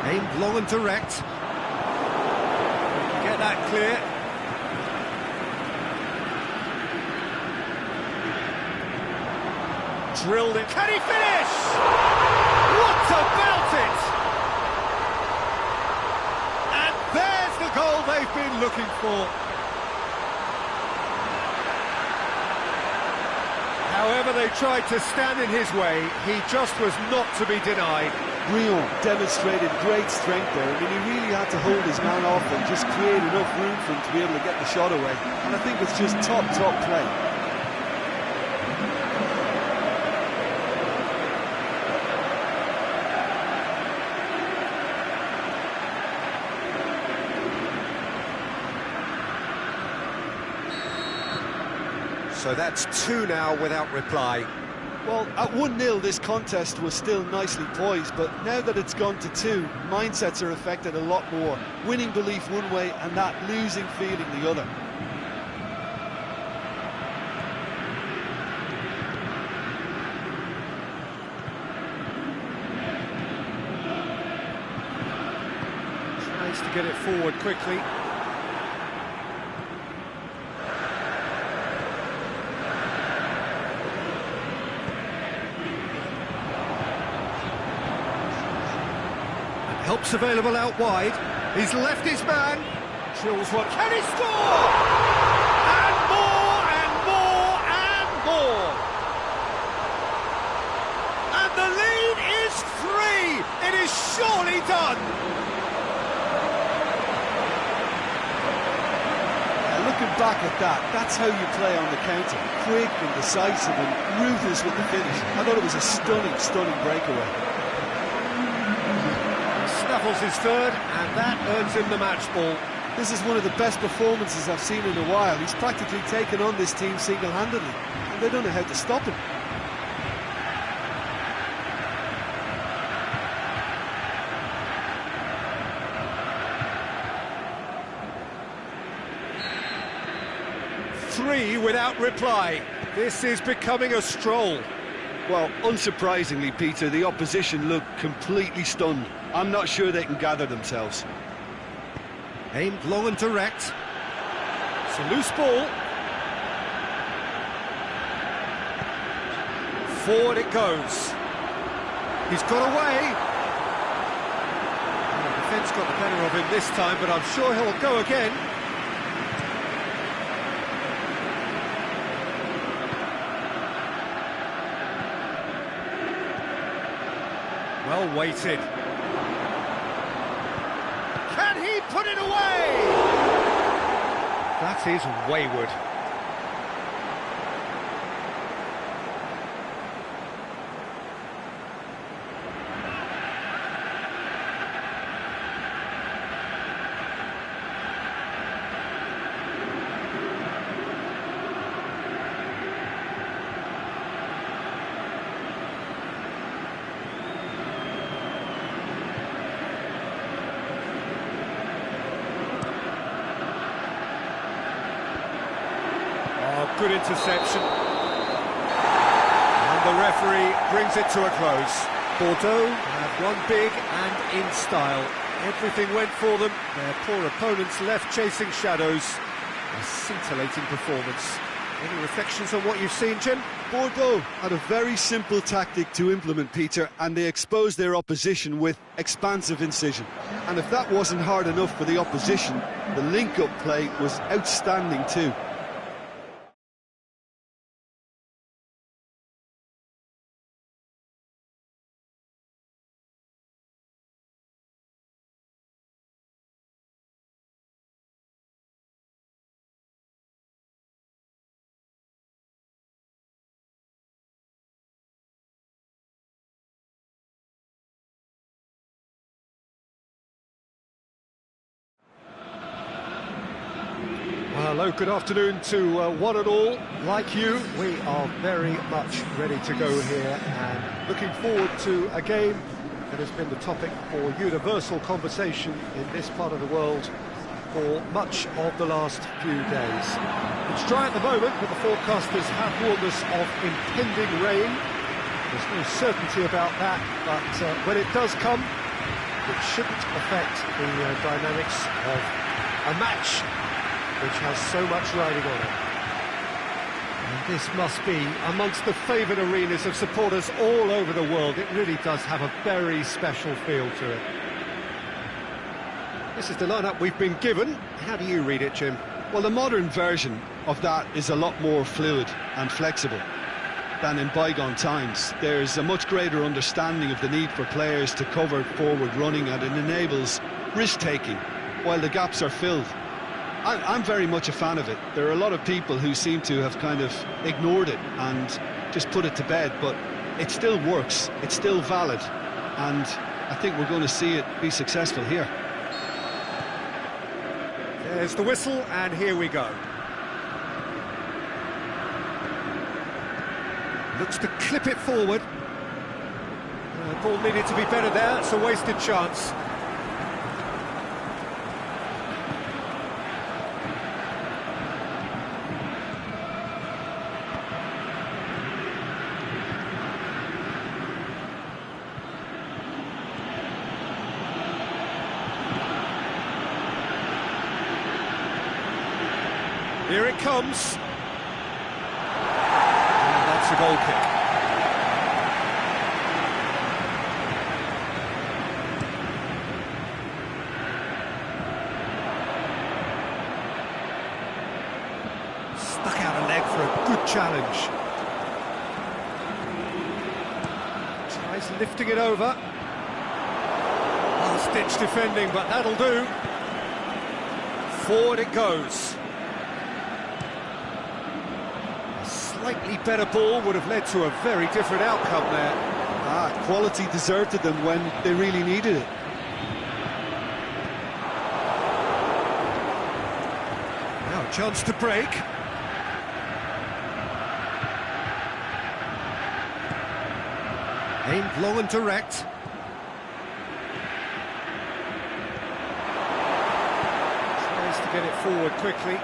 Aimed long and direct. Get that clear. Drilled it. Can he finish? What about it? There's the goal they've been looking for. However they tried to stand in his way, he just was not to be denied. Brion demonstrated great strength there. I mean, he really had to hold his man off and just create enough room for him to be able to get the shot away. And I think it's just top play. So that's 2 now without reply. Well, at 1-0 this contest was still nicely poised, but now that it's gone to 2, mindsets are affected a lot more. Winning belief one way and that losing feeling the other. Tries to get it forward quickly. Help's available out wide. He's left his man. Drills one. Can he score? And more, and more, and more. And the lead is 3. It is surely done. Looking back at that, that's how you play on the counter. Quick and decisive and ruthless with the finish. I thought it was a stunning breakaway. Snaffles his third, and that earns him the match ball. This is one of the best performances I've seen in a while. He's practically taken on this team single-handedly, and they don't know how to stop him. 3 without reply. This is becoming a stroll. Well, unsurprisingly, Peter, the opposition look completely stunned. I'm not sure they can gather themselves. Aimed long and direct. It's a loose ball. Forward it goes. He's got away. The defence got the better of him this time, but I'm sure he'll go again. Well weighted. Can he put it away? That is wayward. Good interception. And the referee brings it to a close. Bordeaux have won big and in style. Everything went for them. Their poor opponents left chasing shadows. A scintillating performance. Any reflections on what you've seen, Jim? Bordeaux had a very simple tactic to implement, Peter, and they exposed their opposition with expansive incision. And if that wasn't hard enough for the opposition, the link-up play was outstanding too. Hello, good afternoon to one and all. Like you, we are very much ready to go here and looking forward to a game that has been the topic for universal conversation in this part of the world for much of the last few days. It's dry at the moment, but the forecasters have warned us of impending rain. There's no certainty about that, but when it does come, it shouldn't affect the dynamics of a match which has so much riding on it. And this must be amongst the favoured arenas of supporters all over the world. It really does have a very special feel to it. This is the lineup we've been given. How do you read it, Jim? Well, the modern version of that is a lot more fluid and flexible than in bygone times. There's a much greater understanding of the need for players to cover forward running, and it enables risk-taking while the gaps are filled. I'm very much a fan of it. There are a lot of people who seem to have kind of ignored it and just put it to bed, but it still works, it's still valid, and I think we're going to see it be successful here. There's the whistle, and here we go. Looks to clip it forward. The ball needed to be better there, it's a wasted chance. Here it comes. And that's a goal kick. Stuck out a leg for a good challenge. Tries lifting it over. Well-stitched defending, but that'll do. Forward it goes. Slightly better ball would have led to a very different outcome there. Quality deserted them when they really needed it. Now a chance to break. Aimed long and direct. Tries to get it forward quickly.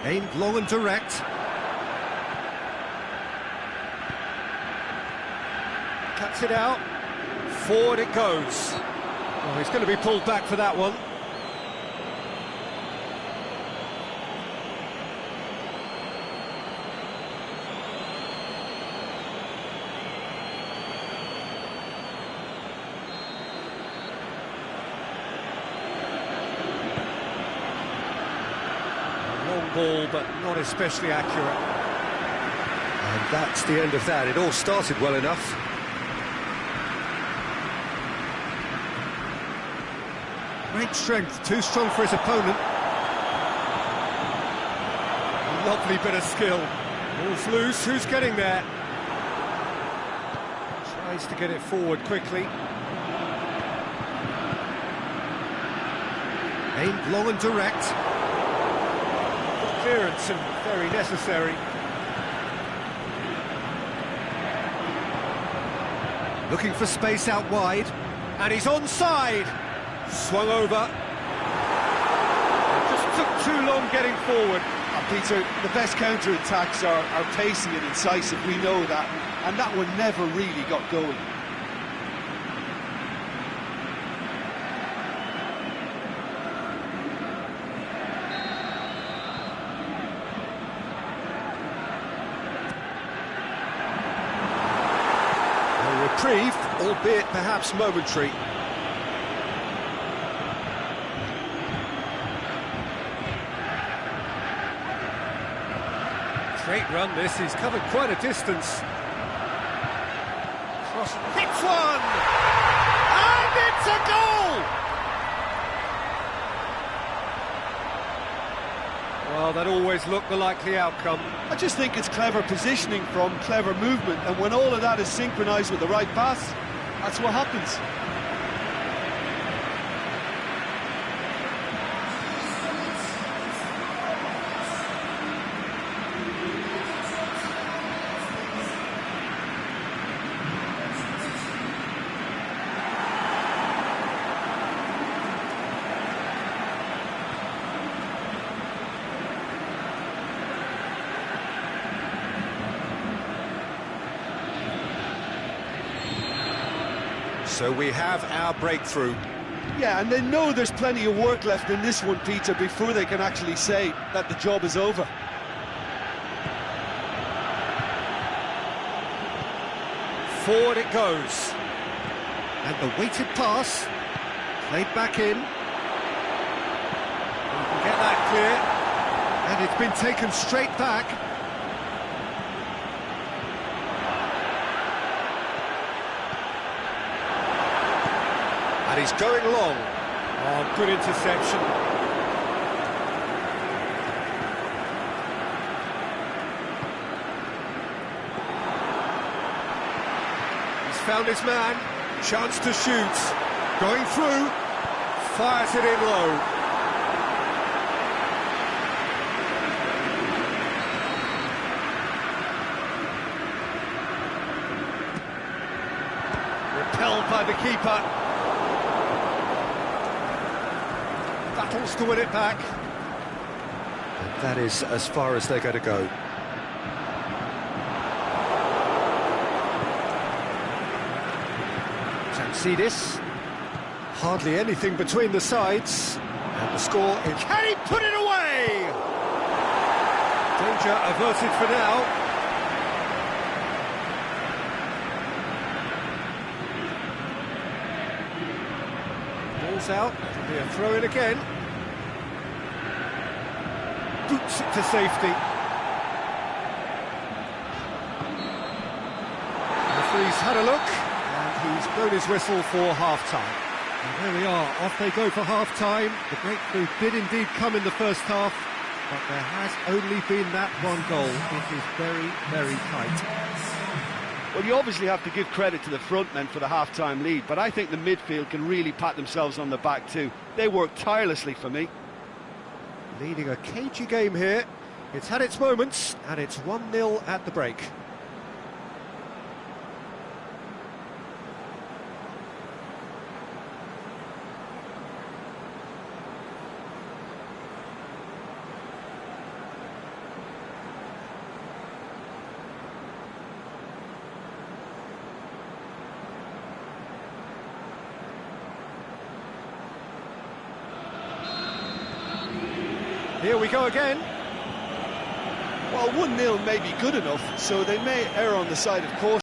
Aimed long and direct. Cuts it out. Forward it goes. Oh, he's going to be pulled back for that one. Long ball, but not especially accurate. And that's the end of that. It all started well enough. Great strength, too strong for his opponent. Lovely bit of skill. Ball's loose, who's getting there? Tries to get it forward quickly. Aimed long and direct. Good clearance and very necessary. Looking for space out wide. And he's onside. Swung over. Just took too long getting forward. Peter, the best counter-attacks are pacey and incisive, we know that, and that one never really got going. A reprieve, albeit perhaps momentary. Great run this, he's covered quite a distance. Cross hits one! And it's a goal! Well, that always looked the likely outcome. I just think it's clever positioning from clever movement, and when all of that is synchronised with the right pass, that's what happens. So we have our breakthrough. Yeah, and they know there's plenty of work left in this one, Peter, before they can actually say that the job is over. Forward it goes. And the weighted pass, played back in. You can get that clear. And it's been taken straight back. And he's going long. Oh, good interception. He's found his man. Chance to shoot. Going through. Fires it in low. Repelled by the keeper. Battles to win it back. And that is as far as they're going to go. Tamsidis. Hardly anything between the sides. And the score is... Can he put it away? Danger averted for now. Ball's out. It'll be a throw-in again. Boots it to safety. The referee's had a look, and he's blown his whistle for half-time. And there we are, off they go for half-time. The breakthrough did indeed come in the first half, but there has only been that one goal. It is very, very tight. Well, you obviously have to give credit to the front men for the half-time lead, but I think the midfield can really pat themselves on the back too. They worked tirelessly for me. Leading a cagey game here. It's had its moments, and it's 1-0 at the break. Here we go again. Well, 1-0 may be good enough, so they may err on the side of caution.